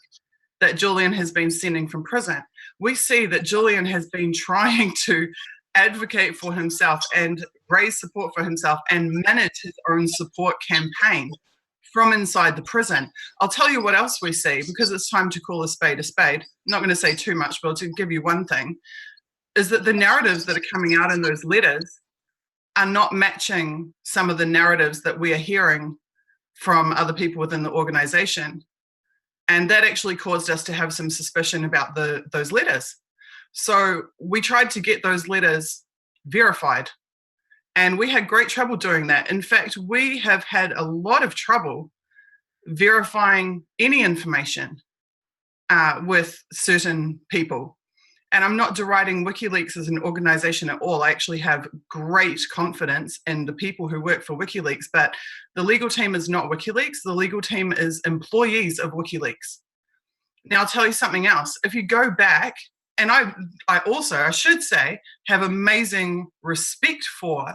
that Julian has been sending from prison. We see that Julian has been trying to advocate for himself and raise support for himself and manage his own support campaign from inside the prison. I'll tell you what else we see, because it's time to call a spade a spade. I'm not going to say too much, but to give you one thing, is that the narratives that are coming out in those letters are not matching some of the narratives that we are hearing from other people within the organization. And that actually caused us to have some suspicion about those letters. So we tried to get those letters verified, and we had great trouble doing that. In fact, we have had a lot of trouble verifying any information with certain people. And I'm not deriding WikiLeaks as an organization at all. I actually have great confidence in the people who work for WikiLeaks, but the legal team is not WikiLeaks. The legal team is employees of WikiLeaks. Now, I'll tell you something else. If you go back, and I should say, have amazing respect for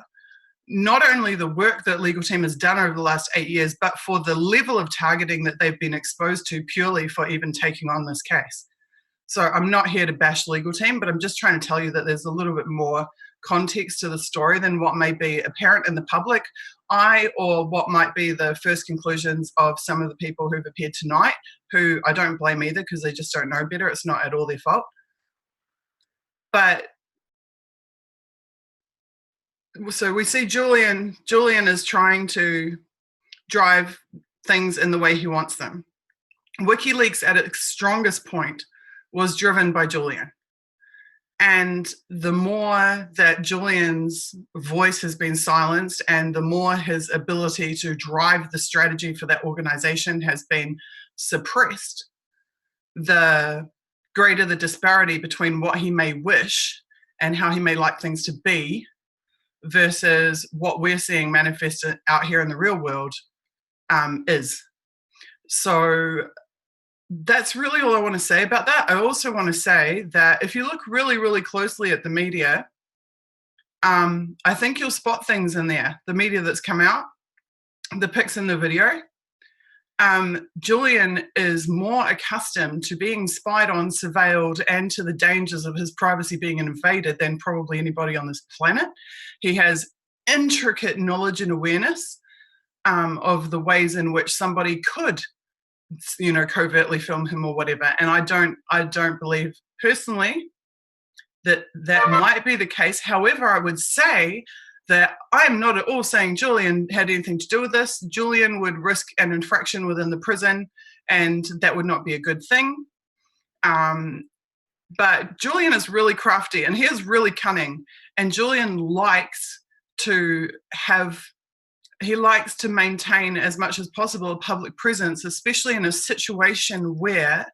not only the work that legal team has done over the last 8 years, but for the level of targeting that they've been exposed to purely for even taking on this case. So I'm not here to bash legal team, but I'm just trying to tell you that there's a little bit more context to the story than what may be apparent in the public eye, or what might be the first conclusions of some of the people who've appeared tonight, who I don't blame either, because they just don't know better. It's not at all their fault. But so we see Julian is trying to drive things in the way he wants them. WikiLeaks at its strongest point was driven by Julian. And the more that Julian's voice has been silenced, and the more his ability to drive the strategy for that organization has been suppressed, the greater the disparity between what he may wish and how he may like things to be versus what we're seeing manifested out here in the real world is. So that's really all I want to say about that. I also want to say that if you look really, really closely at the media, I think you'll spot things in there. The media that's come out, the pics in the video. Julian is more accustomed to being spied on, surveilled, and to the dangers of his privacy being invaded than probably anybody on this planet. He has intricate knowledge and awareness of the ways in which somebody could, you know, covertly film him or whatever. And I don't believe personally that that might be the case. However, I would say that I'm not at all saying Julian had anything to do with this. Julian would risk an infraction within the prison, and that would not be a good thing. But Julian is really crafty and he is really cunning. And Julian likes to maintain as much as possible a public presence, especially in a situation where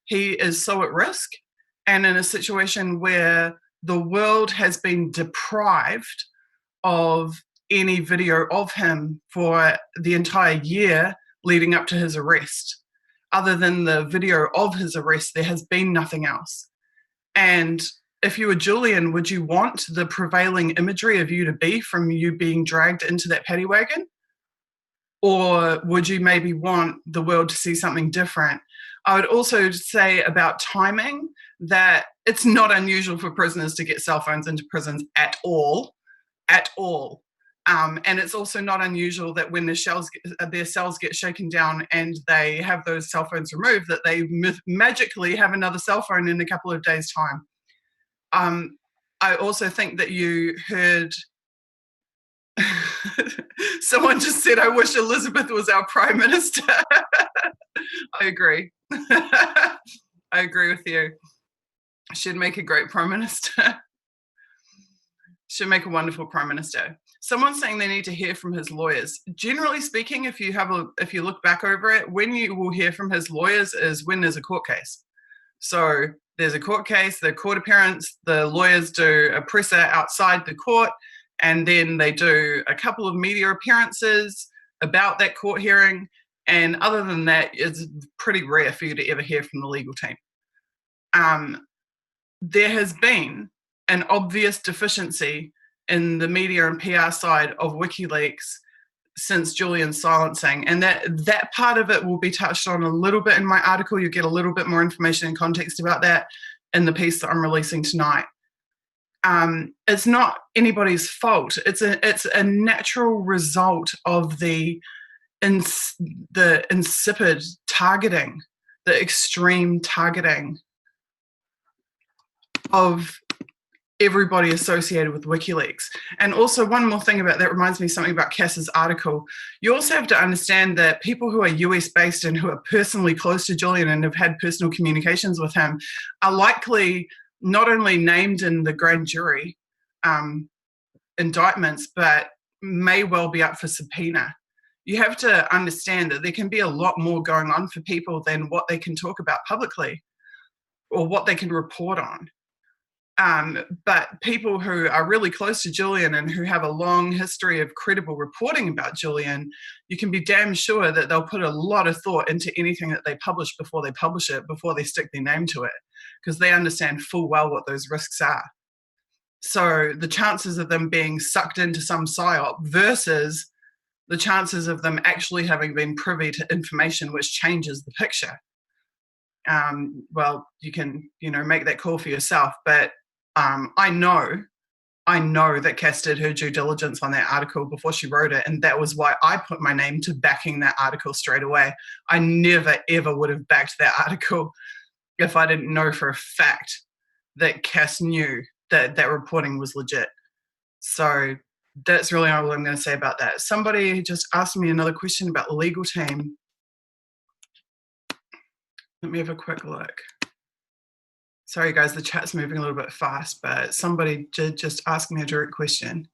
he is so at risk and in a situation where the world has been deprived of any video of him for the entire year leading up to his arrest. Other than the video of his arrest, there has been nothing else. And if you were Julian, would you want the prevailing imagery of you to be from you being dragged into that paddy wagon? Or would you maybe want the world to see something different? I would also say about timing that it's not unusual for prisoners to get cell phones into prisons at all. And it's also not unusual that when their cells get shaken down and they have those cell phones removed, that they magically have another cell phone in a couple of days' time. I also think that you heard someone just said, I wish Elizabeth was our Prime Minister. I agree. I agree with you. She'd make a great Prime Minister. She'd make a wonderful Prime Minister. Someone's saying they need to hear from his lawyers. Generally speaking, if you look back over it, when you will hear from his lawyers is when there's a court case. So there's a court case, the court appearance, the lawyers do a presser outside the court, and then they do a couple of media appearances about that court hearing. And other than that, it's pretty rare for you to ever hear from the legal team. There has been an obvious deficiency in the media and PR side of WikiLeaks since Julian's silencing. And that part of it will be touched on a little bit in my article. You get a little bit more information and context about that in the piece that I'm releasing tonight. It's not anybody's fault. It's a natural result of the insipid targeting, the extreme targeting of everybody associated with WikiLeaks. And also one more thing about that reminds me something about Cass's article. You also have to understand that people who are US based and who are personally close to Julian and have had personal communications with him are likely not only named in the grand jury indictments, but may well be up for subpoena. You have to understand that there can be a lot more going on for people than what they can talk about publicly or what they can report on. But people who are really close to Julian and who have a long history of credible reporting about Julian, you can be damn sure that they'll put a lot of thought into anything that they publish before they publish it, before they stick their name to it, because they understand full well what those risks are. So the chances of them being sucked into some psyop versus the chances of them actually having been privy to information which changes the picture. Well, you can, make that call for yourself, but I know that Cass did her due diligence on that article before she wrote it, and that was why I put my name to backing that article straight away. I never, ever would have backed that article if I didn't know for a fact that Cass knew that that reporting was legit. So that's really all I'm going to say about that. Somebody just asked me another question about the legal team. Let me have a quick look. Sorry, guys, the chat's moving a little bit fast, but somebody did just ask me a direct question.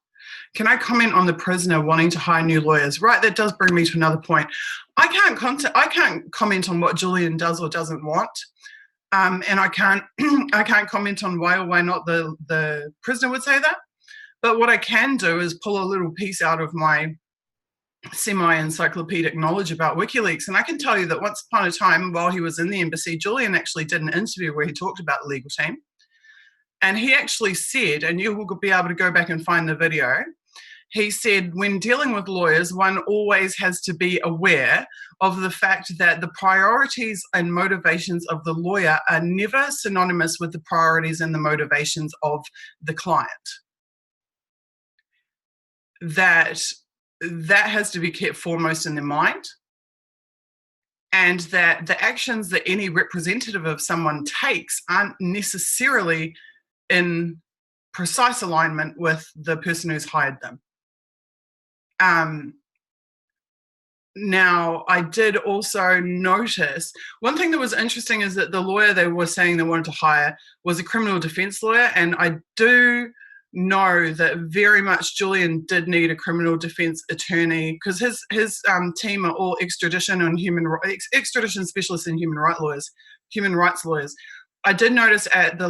Can I comment on the prisoner wanting to hire new lawyers? Right, that does bring me to another point. I can't comment on what Julian does or doesn't want, and I can't comment on why or why not the prisoner would say that. But what I can do is pull a little piece out of my semi-encyclopedic knowledge about WikiLeaks, and I can tell you that once upon a time, while he was in the embassy, Julian actually did an interview where he talked about the legal team, and he actually said, and you will be able to go back and find the video, he said, when dealing with lawyers, one always has to be aware of the fact that the priorities and motivations of the lawyer are never synonymous with the priorities and the motivations of the client. That that has to be kept foremost in their mind, and that the actions that any representative of someone takes aren't necessarily in precise alignment with the person who's hired them. Now, I did also notice, one thing that was interesting is that the lawyer they were saying they wanted to hire was a criminal defense lawyer, and I do know that very much Julian did need a criminal defense attorney, because his team are all extradition specialists and human rights lawyers. I did notice at the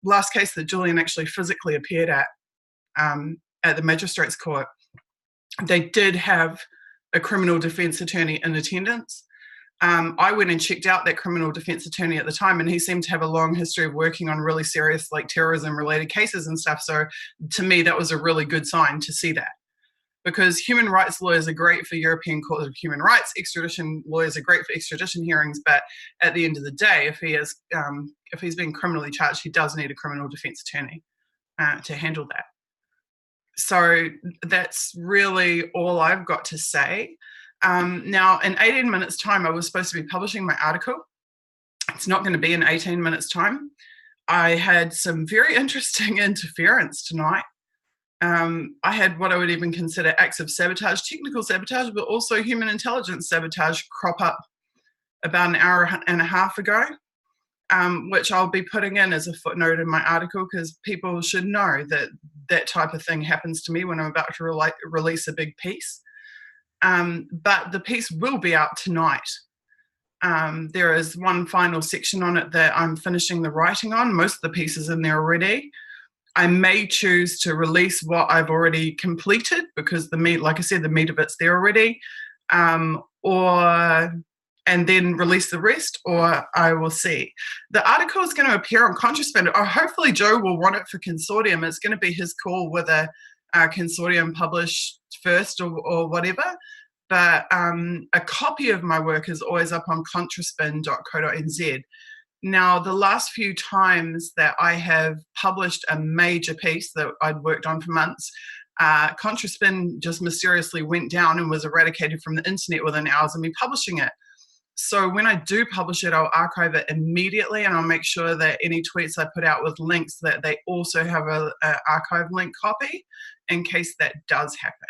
last case that Julian actually physically appeared at the magistrates court, they did have a criminal defense attorney in attendance. I went and checked out that criminal defense attorney at the time, and he seemed to have a long history of working on really serious, like, terrorism-related cases and stuff. So to me, that was a really good sign to see that, because human rights lawyers are great for European Court of Human Rights. Extradition lawyers are great for extradition hearings, but at the end of the day, if he's being criminally charged, he does need a criminal defense attorney to handle that. So that's really all I've got to say. Now, in 18 minutes' time, I was supposed to be publishing my article. It's not going to be in 18 minutes' time. I had some very interesting interference tonight. I had what I would even consider acts of sabotage, technical sabotage, but also human intelligence sabotage crop up about an hour and a half ago, which I'll be putting in as a footnote in my article, because people should know that that type of thing happens to me when I'm about to release a big piece. But the piece will be out tonight. There is one final section on it that I'm finishing the writing on. Most of the piece is in there already. I may choose to release what I've already completed, because the meat, like I said, the meat of it's there already, and then release the rest, or I will see. The article is going to appear on Contraspin, or hopefully Joe will want it for Consortium. It's going to be his call whether Consortium publish first or whatever. But a copy of my work is always up on contraspin.co.nz. Now, the last few times that I have published a major piece that I'd worked on for months, Contraspin just mysteriously went down and was eradicated from the internet within hours of me publishing it. So when I do publish it, I'll archive it immediately, and I'll make sure that any tweets I put out with links, that they also have an archive link copy in case that does happen.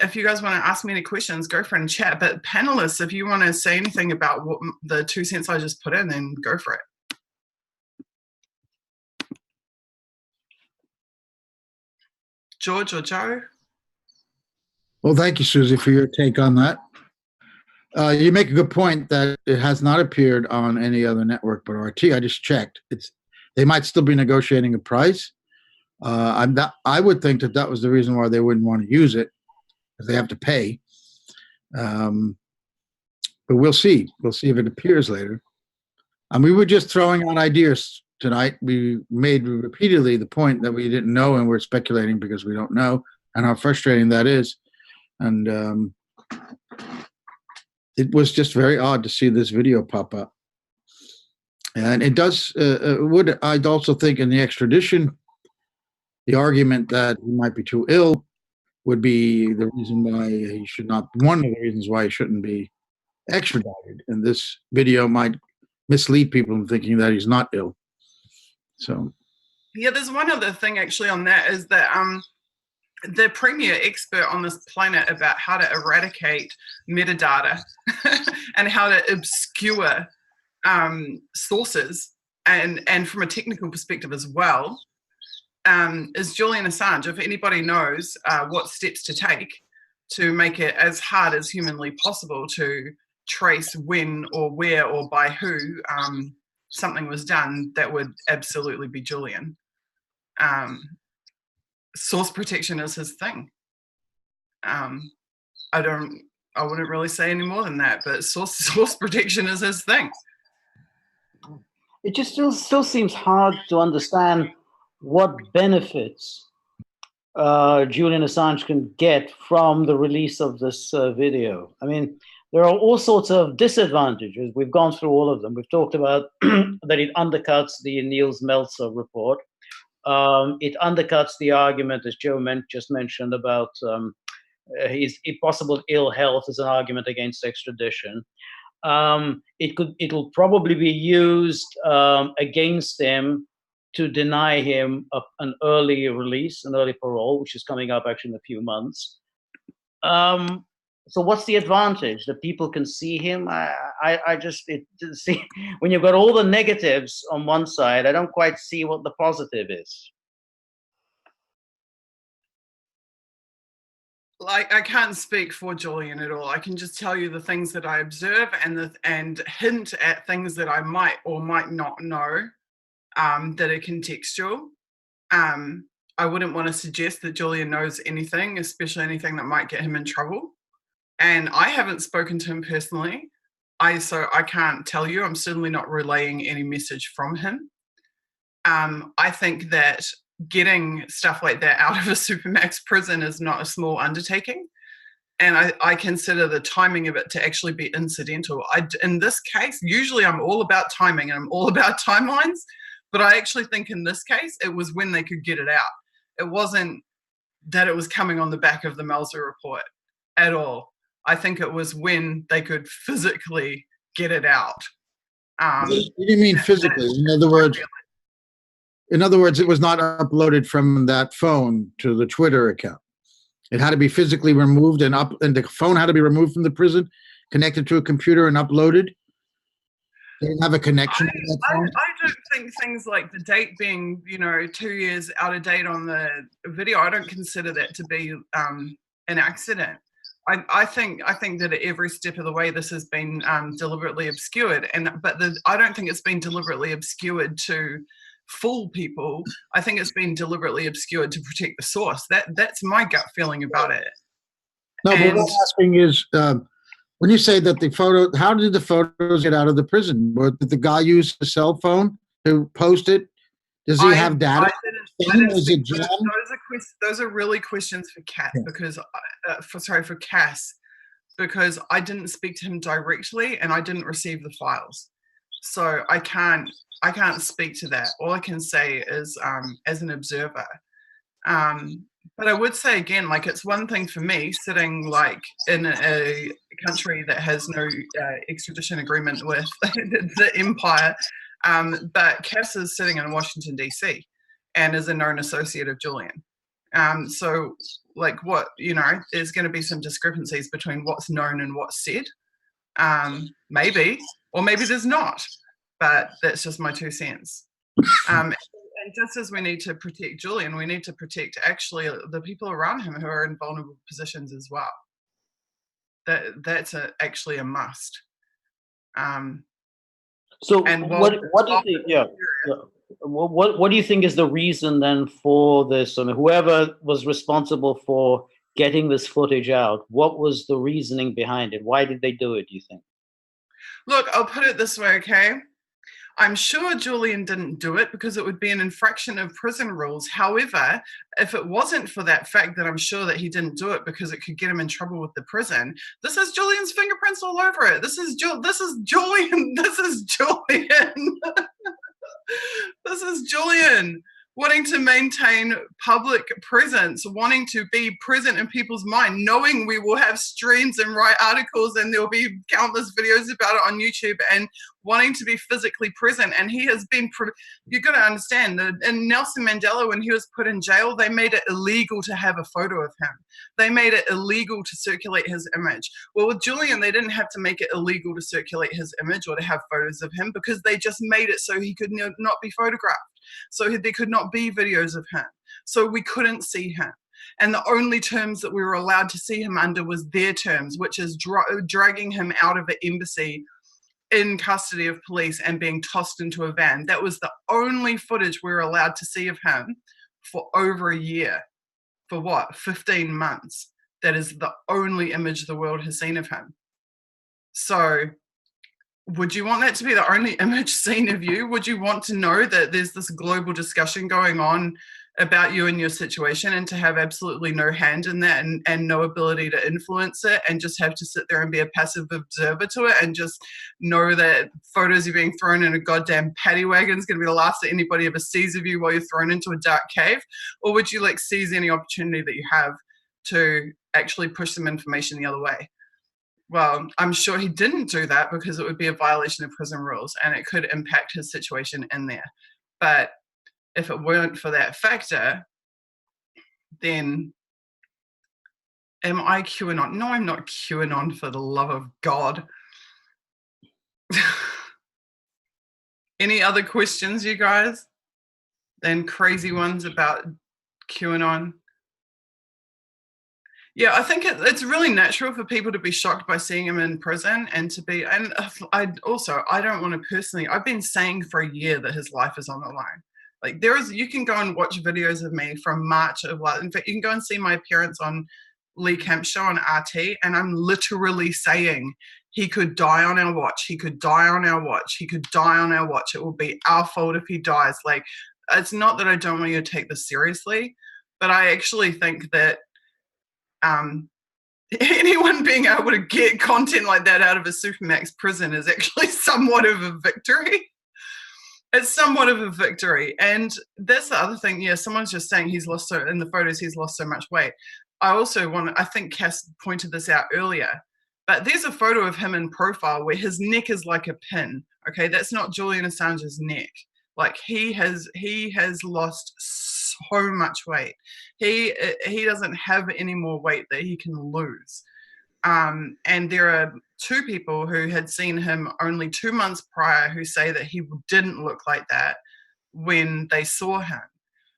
If you guys want to ask me any questions, go for it and chat. But panelists, if you want to say anything about what the 2 cents I just put in, then go for it. George or Joe? Well, thank you, Susie, for your take on that. You make a good point that it has not appeared on any other network but RT. I just checked. They might still be negotiating a price. I would think that was the reason why they wouldn't want to use it, because they have to pay. But we'll see. We'll see if it appears later. And we were just throwing out ideas tonight. We made repeatedly the point that we didn't know, and we're speculating because we don't know, and how frustrating that is. And it was just very odd to see this video pop up. And it does, I'd also think in the extradition, the argument that he might be too ill would be the reason why he should not, one of the reasons why he shouldn't be extradited. And this video might mislead people in thinking that he's not ill. So. Yeah, there's one other thing actually on that, is that the premier expert on this planet about how to eradicate metadata and how to obscure sources, and from a technical perspective as well, is Julian Assange. If anybody knows what steps to take to make it as hard as humanly possible to trace when or where or by who something was done, that would absolutely be Julian. Source protection is his thing. I wouldn't really say any more than that, but source protection is his thing. It just still seems hard to understand what benefits Julian Assange can get from the release of this video. I mean, there are all sorts of disadvantages. We've gone through all of them. We've talked about that it undercuts the Niels Meltzer report. It undercuts the argument, as Joe just mentioned, about his possible ill health as an argument against extradition. It'll probably be used against him to deny him an early release, an early parole, which is coming up actually in a few months. So what's the advantage? That people can see him? See, when you've got all the negatives on one side, I don't quite see what the positive is. Like, I can't speak for Julian at all. I can just tell you the things that I observe and hint at things that I might or might not know that are contextual. I wouldn't want to suggest that Julian knows anything, especially anything that might get him in trouble. And I haven't spoken to him personally, so I can't tell you. I'm certainly not relaying any message from him. I think that getting stuff like that out of a supermax prison is not a small undertaking. And I consider the timing of it to actually be incidental. In this case, usually I'm all about timing and I'm all about timelines, but I actually think in this case, it was when they could get it out. It wasn't that it was coming on the back of the Melzer report at all. I think it was when they could physically get it out. What do you mean physically? In other words, it was not uploaded from that phone to the Twitter account. It had to be physically removed and the phone had to be removed from the prison, connected to a computer and uploaded. They didn't have a connection to that phone. I don't think things like the date being, 2 years out of date on the video, I don't consider that to be an accident. I think that at every step of the way this has been deliberately obscured, but I don't think it's been deliberately obscured to fool people. I think it's been deliberately obscured to protect the source. That's my gut feeling about it. No, but what I'm asking is, when you say that the photo, how did the photos get out of the prison? Did the guy use a cell phone to post it? Does he have data? Those are really questions for Kat, because for Cass, because I didn't speak to him directly and I didn't receive the files, so I can't speak to that. All I can say is as an observer. But I would say again, like, it's one thing for me sitting like in a country that has no extradition agreement with the empire. But Cass is sitting in Washington, D.C. and is a known associate of Julian. So, like, there's going to be some discrepancies between what's known and what's said. Maybe, or maybe there's not. But that's just my 2 cents. And just as we need to protect Julian, we need to protect actually the people around him who are in vulnerable positions as well. That's actually a must. So what do you think? Yeah. What do you think is the reason then for this? I mean, whoever was responsible for getting this footage out, what was the reasoning behind it? Why did they do it, do you think? Look, I'll put it this way, okay? I'm sure Julian didn't do it because it would be an infraction of prison rules. However, if it wasn't for that fact, that I'm sure that he didn't do it because it could get him in trouble with the prison. This is Julian's fingerprints all over it. This is Julian. This is Julian. This is Julian wanting to maintain public presence, wanting to be present in people's mind, knowing we will have streams and write articles and there'll be countless videos about it on YouTube, and wanting to be physically present. And he has been, you've got to understand that in Nelson Mandela, when he was put in jail, they made it illegal to have a photo of him. They made it illegal to circulate his image. Well, with Julian, they didn't have to make it illegal to circulate his image or to have photos of him, because they just made it so he could not be photographed. So there could not be videos of him. So we couldn't see him. And the only terms that we were allowed to see him under was their terms, which is dragging him out of an embassy in custody of police and being tossed into a van. That was the only footage we were allowed to see of him for over a year. For what? 15 months. That is the only image the world has seen of him. So would you want that to be the only image seen of you? Would you want to know that there's this global discussion going on about you and your situation, and to have absolutely no hand in that, and no ability to influence it, and just have to sit there and be a passive observer to it, and just know that photos are being thrown in a goddamn paddy wagon is going to be the last that anybody ever sees of you while you're thrown into a dark cave? Or would you like seize any opportunity that you have to actually push some information the other way? Well, I'm sure he didn't do that, because it would be a violation of prison rules and it could impact his situation in there. But if it weren't for that factor, then am I QAnon? No, I'm not QAnon, for the love of God. Any other questions, you guys? Then crazy ones about QAnon? Yeah, I think it's really natural for people to be shocked by seeing him in prison, and to be, and I don't want to personally, I've been saying for a year that his life is on the line. Like, you can go and watch videos of me from March of, in fact, you can go and see my appearance on Lee Camp's show on RT, and I'm literally saying he could die on our watch, he could die on our watch, he could die on our watch. It will be our fault if he dies. Like, it's not that I don't want you to take this seriously, but I actually think that anyone being able to get content like that out of a Supermax prison is actually somewhat of a victory. It's somewhat of a victory. And that's the other thing. Yeah, someone's just saying in the photos, he's lost so much weight. I think Cass pointed this out earlier, but there's a photo of him in profile where his neck is like a pin. Okay, that's not Julian Assange's neck. Like, he has lost so much weight. He doesn't have any more weight that he can lose. And there are 2 people who had seen him only 2 months prior who say that he didn't look like that when they saw him.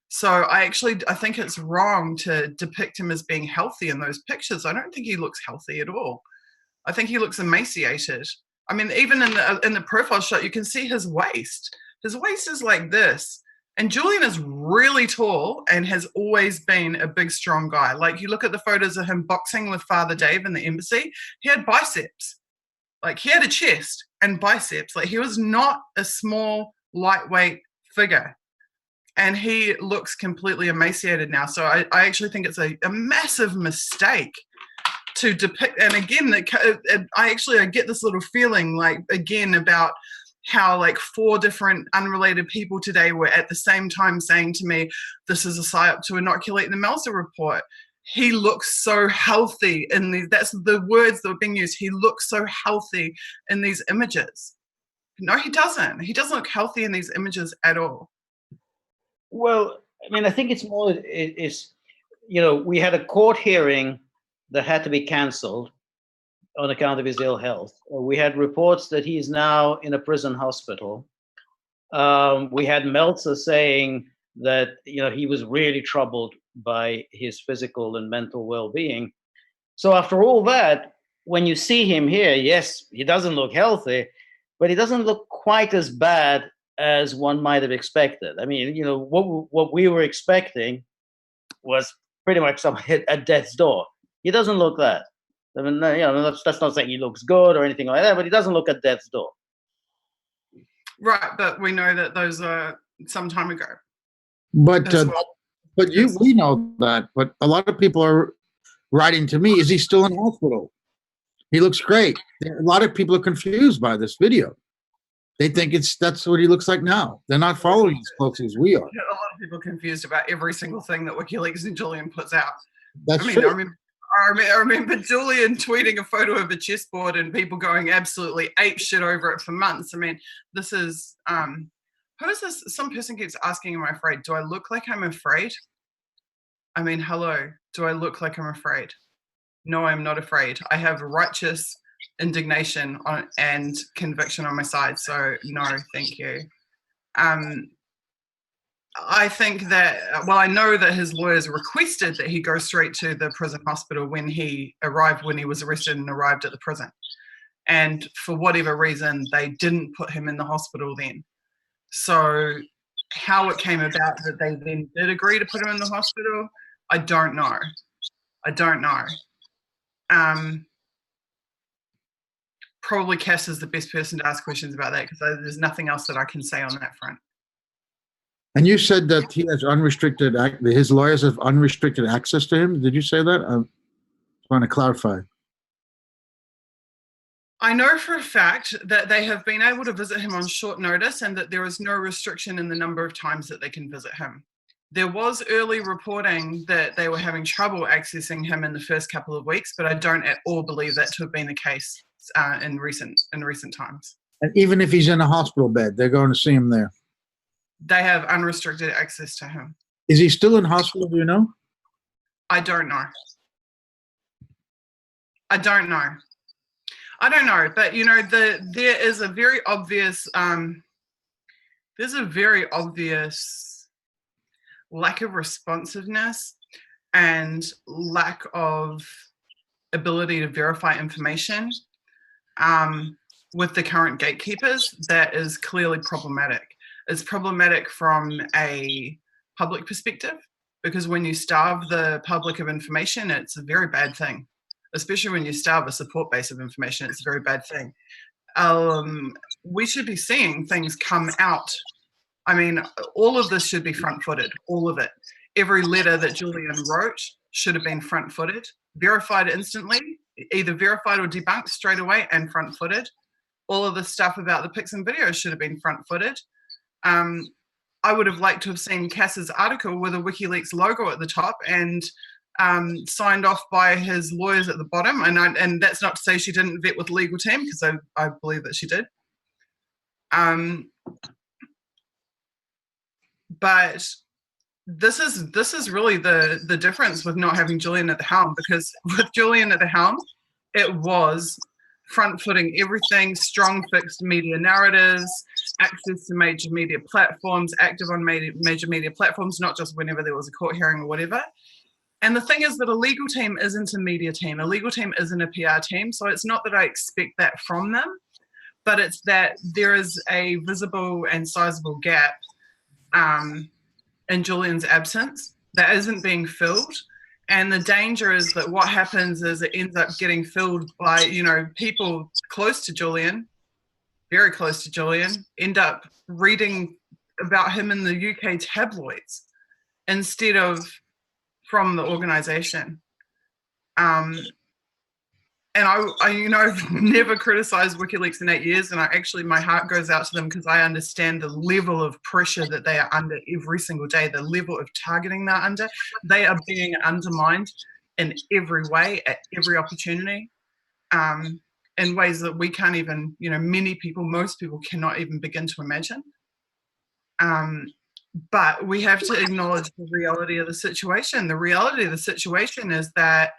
So I think it's wrong to depict him as being healthy in those pictures. I don't think he looks healthy at all. I think he looks emaciated. I mean, even in the profile shot, you can see his waist. His waist is like this. And Julian is really tall and has always been a big, strong guy. Like, you look at the photos of him boxing with Father Dave in the embassy, he had biceps. Like, he had a chest and biceps. Like, he was not a small, lightweight figure. And he looks completely emaciated now. So I actually think it's a massive mistake to depict. And again, I get this little feeling, like, again, about how, like, 4 different unrelated people today were at the same time saying to me, this is a psyop to inoculate the Melzer report. He looks so healthy in these, that's the words that were being used. He looks so healthy in these images. No, he doesn't. He doesn't look healthy in these images at all. Well, I mean, I think it's more, we had a court hearing that had to be canceled on account of his ill health. We had reports that he's now in a prison hospital. We had Meltzer saying that, he was really troubled by his physical and mental well-being. So after all that, when you see him here, yes, he doesn't look healthy, but he doesn't look quite as bad as one might have expected. I mean, what we were expecting was pretty much somebody at death's door. He doesn't look that. I mean, that's not saying he looks good or anything like that, but he doesn't look at death's door. Right, but we know that those are some time ago. But we know that. But a lot of people are writing to me, is he still in hospital? He looks great. A lot of people are confused by this video. They think that's what he looks like now. They're not following as closely as we are. A lot of people confused about every single thing that WikiLeaks and Julian puts out. That's true. I remember Julian tweeting a photo of a chessboard and people going absolutely ape shit over it for months. I mean, this is who is this? Some person keeps asking, am I afraid? Do I look like I'm afraid? I mean, hello. Do I look like I'm afraid? No, I'm not afraid. I have righteous indignation and conviction on my side. So no, thank you. I think that, I know that his lawyers requested that he go straight to the prison hospital when he was arrested and arrived at the prison. And for whatever reason, they didn't put him in the hospital then. So how it came about that they then did agree to put him in the hospital, I don't know. Probably Cass is the best person to ask questions about that, because there's nothing else that I can say on that front. And you said that he has unrestricted, his lawyers have unrestricted access to him. Did you say that? I'm trying to clarify. I know for a fact that they have been able to visit him on short notice and that there is no restriction in the number of times that they can visit him. There was early reporting that they were having trouble accessing him in the first couple of weeks, but I don't at all believe that to have been the case in recent times. And even if he's in a hospital bed, they're going to see him there. They have unrestricted access to him. Is he still in hospital? Do you know? I don't know. I don't know. I don't know, but you know, there is a very obvious there's a very obvious lack of responsiveness and lack of ability to verify information with the current gatekeepers that is clearly problematic. It's problematic from a public perspective, because when you starve the public of information, it's a very bad thing. Especially when you starve a support base of information, it's a very bad thing. We should be seeing things come out. I mean, all of this should be front-footed, all of it. Every letter that Julian wrote should have been front-footed, verified instantly, either verified or debunked straight away and front-footed. All of the stuff about the pics and videos should have been front-footed. I would have liked to have seen Cass's article with a WikiLeaks logo at the top and signed off by his lawyers at the bottom. And that's not to say she didn't vet with the legal team, because I believe that she did. But this is really the difference with not having Julian at the helm, because with Julian at the helm, it was front-footing everything, strong fixed media narratives, access to major media platforms, active on major media platforms, not just whenever there was a court hearing or whatever. And the thing is that a legal team isn't a media team. A legal team isn't a PR team. So it's not that I expect that from them, but it's that there is a visible and sizable gap in Julian's absence that isn't being filled. And the danger is that what happens is it ends up getting filled by, you know, people close to Julian, very close to Julian, end up reading about him in the UK tabloids instead of from the organization. And I you know, I've never criticized WikiLeaks in 8 years, and my heart goes out to them, because I understand the level of pressure that they are under every single day, the level of targeting they're under. They are being undermined in every way, at every opportunity, in ways that we can't even, you know, most people cannot even begin to imagine. But we have to acknowledge the reality of the situation. The reality of the situation is that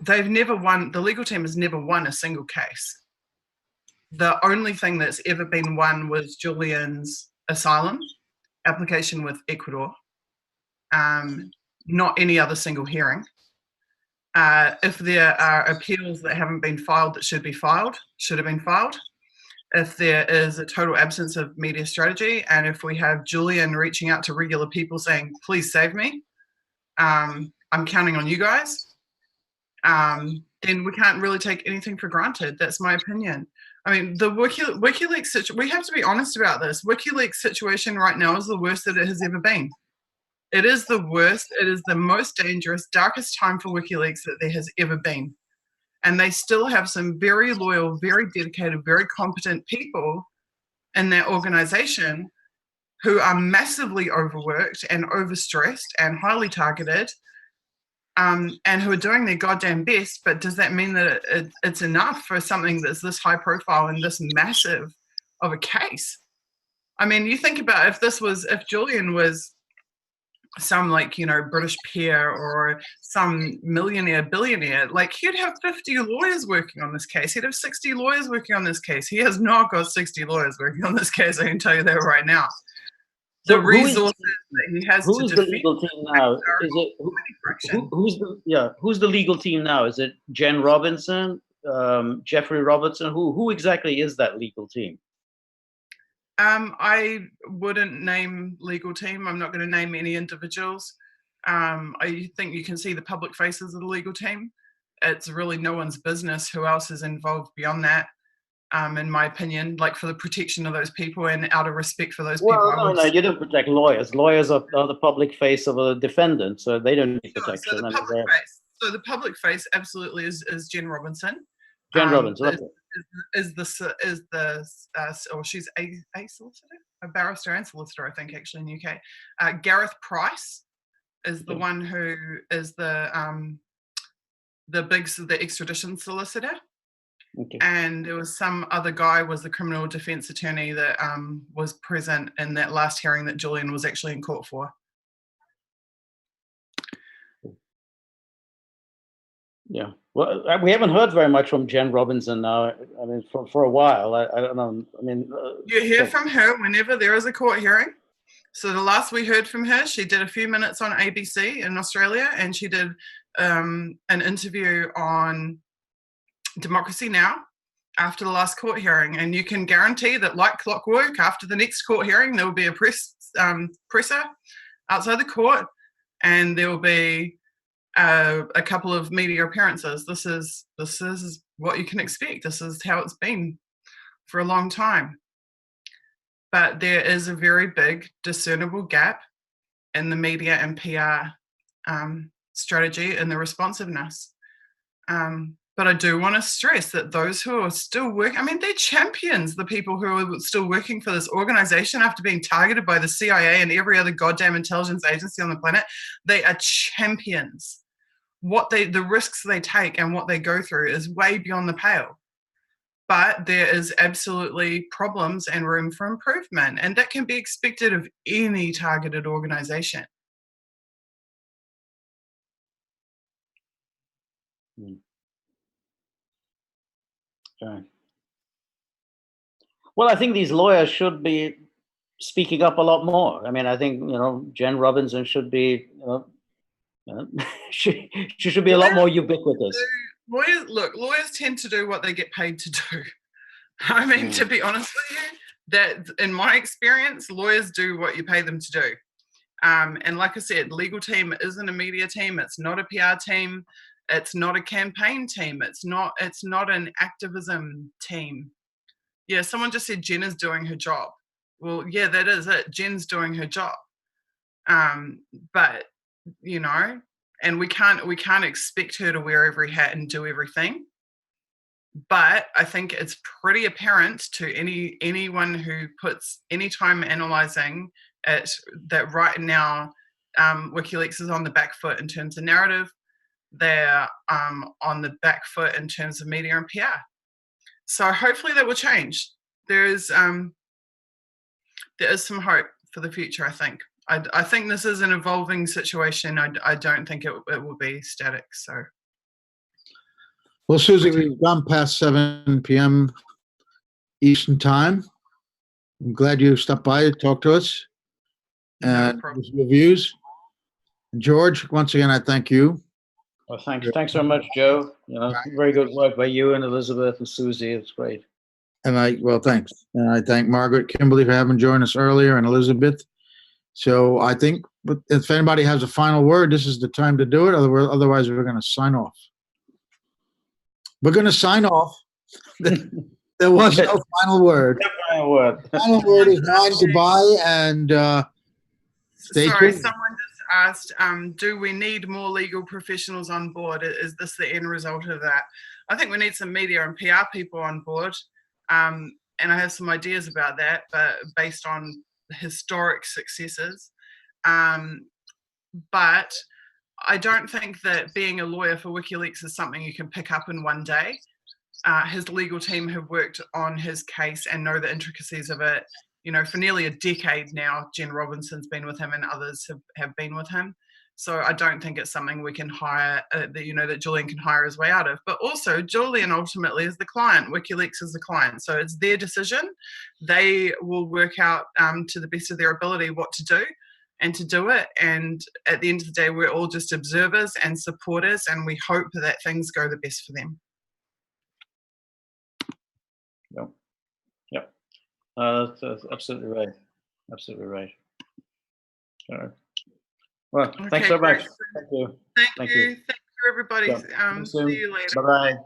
the legal team has never won a single case. The only thing that's ever been won was Julian's asylum application with Ecuador, not any other single hearing. If there are appeals that haven't been filed that should have been filed. If there is a total absence of media strategy, and if we have Julian reaching out to regular people saying, please save me, I'm counting on you guys, then we can't really take anything for granted. That's my opinion. I mean, the WikiLeaks situation, we have to be honest about this. WikiLeaks situation right now is the worst that it has ever been. It is the worst. It is the most dangerous, darkest time for WikiLeaks that there has ever been. And they still have some very loyal, very dedicated, very competent people in that organization who are massively overworked and overstressed and highly targeted, and who are doing their goddamn best. But does that mean that it's enough for something that's this high profile and this massive of a case? I mean, you think about if Julian was some, like, you know, British peer or some millionaire, billionaire, like, he'd have 50 lawyers working on this case. He'd have 60 lawyers working on this case. He has not got 60 lawyers working on this case, I can tell you that right now. The resources that he has who's to the defend legal team now? Is it who's the legal team now? Is it Jen Robinson, Jeffrey Robertson? Who exactly is that legal team? I wouldn't name legal team. I'm not going to name any individuals. I think you can see the public faces of the legal team. It's really no one's business who else is involved beyond that. in my opinion, like for the protection of those people and out of respect for those Well, people. no, you don't protect lawyers. Lawyers are the public face of a defendant, so they don't need Sure, protection. So the public face absolutely is Jen Robinson. Jen Robinson is the or she's a solicitor, a barrister and solicitor, I think, actually in the UK. Gareth Price is the one who is the extradition solicitor. Okay. And there was some other guy was the criminal defense attorney that was present in that last hearing that Julian was actually in court for. Yeah. Well, we haven't heard very much from Jen Robinson now. I mean, for a while. I don't know. I mean, you hear from her whenever there is a court hearing. So the last we heard from her, she did a few minutes on ABC in Australia, and she did an interview on Democracy Now! After the last court hearing. And you can guarantee that, like clockwork, after the next court hearing, there will be a presser outside the court, and there will be a couple of media appearances. This is what you can expect. This is how it's been for a long time. But there is a very big discernible gap in the media and PR strategy and the responsiveness. But I do want to stress that those who are still working, I mean, they're champions, the people who are still working for this organization after being targeted by the CIA and every other goddamn intelligence agency on the planet. They are champions. The risks they take and what they go through is way beyond the pale. But there is absolutely problems and room for improvement. And that can be expected of any targeted organization. Okay. Well, I think these lawyers should be speaking up a lot more. I mean, I think, Jen Robinson should be, she should be a lot more ubiquitous. Lawyers tend to do what they get paid to do. I mean, to be honest with you, that in my experience, lawyers do what you pay them to do. And like I said, legal team isn't a media team. It's not a PR team. It's not a campaign team. It's not an activism team. Yeah, someone just said Jen is doing her job. Well, yeah, that is it. Jen's doing her job. But, and we can't expect her to wear every hat and do everything. But I think it's pretty apparent to anyone who puts any time analyzing it that right now WikiLeaks is on the back foot in terms of narrative. They're on the back foot in terms of media and PR. So hopefully that will change. There is some hope for the future, I think. I think this is an evolving situation. I don't think it will be static. So. Well, Susie, we've gone past 7 p.m. Eastern time. I'm glad you stopped by to talk to us and your views. George, once again, I thank you. Well, thanks so much, Joe. Very good work by you and Elizabeth and Susie. It's great. And thanks. And I thank Margaret Kimberly for having joined us earlier and Elizabeth. So I think if anybody has a final word, this is the time to do it. Otherwise, we're going to sign off. We're going to sign off. There was no final word. No final word. Final word is mine. Goodbye and stay tuned. Someone just asked, do we need more legal professionals on board? Is this the end result of that? I think we need some media and PR people on board. And I have some ideas about that, but based on historic successes. But I don't think that being a lawyer for WikiLeaks is something you can pick up in one day. His legal team have worked on his case and know the intricacies of it, for nearly a decade now. Jen Robinson's been with him and others have been with him. So I don't think it's something we can hire, that Julian can hire his way out of. But also, Julian ultimately is the client. WikiLeaks is the client. So it's their decision. They will work out to the best of their ability what to do and to do it. And at the end of the day, we're all just observers and supporters, and we hope that things go the best for them. Yep. That's absolutely right. Absolutely right. All right. Well, thanks so much. Thank you. Thank you, everybody. Yeah. See you later. Bye-bye.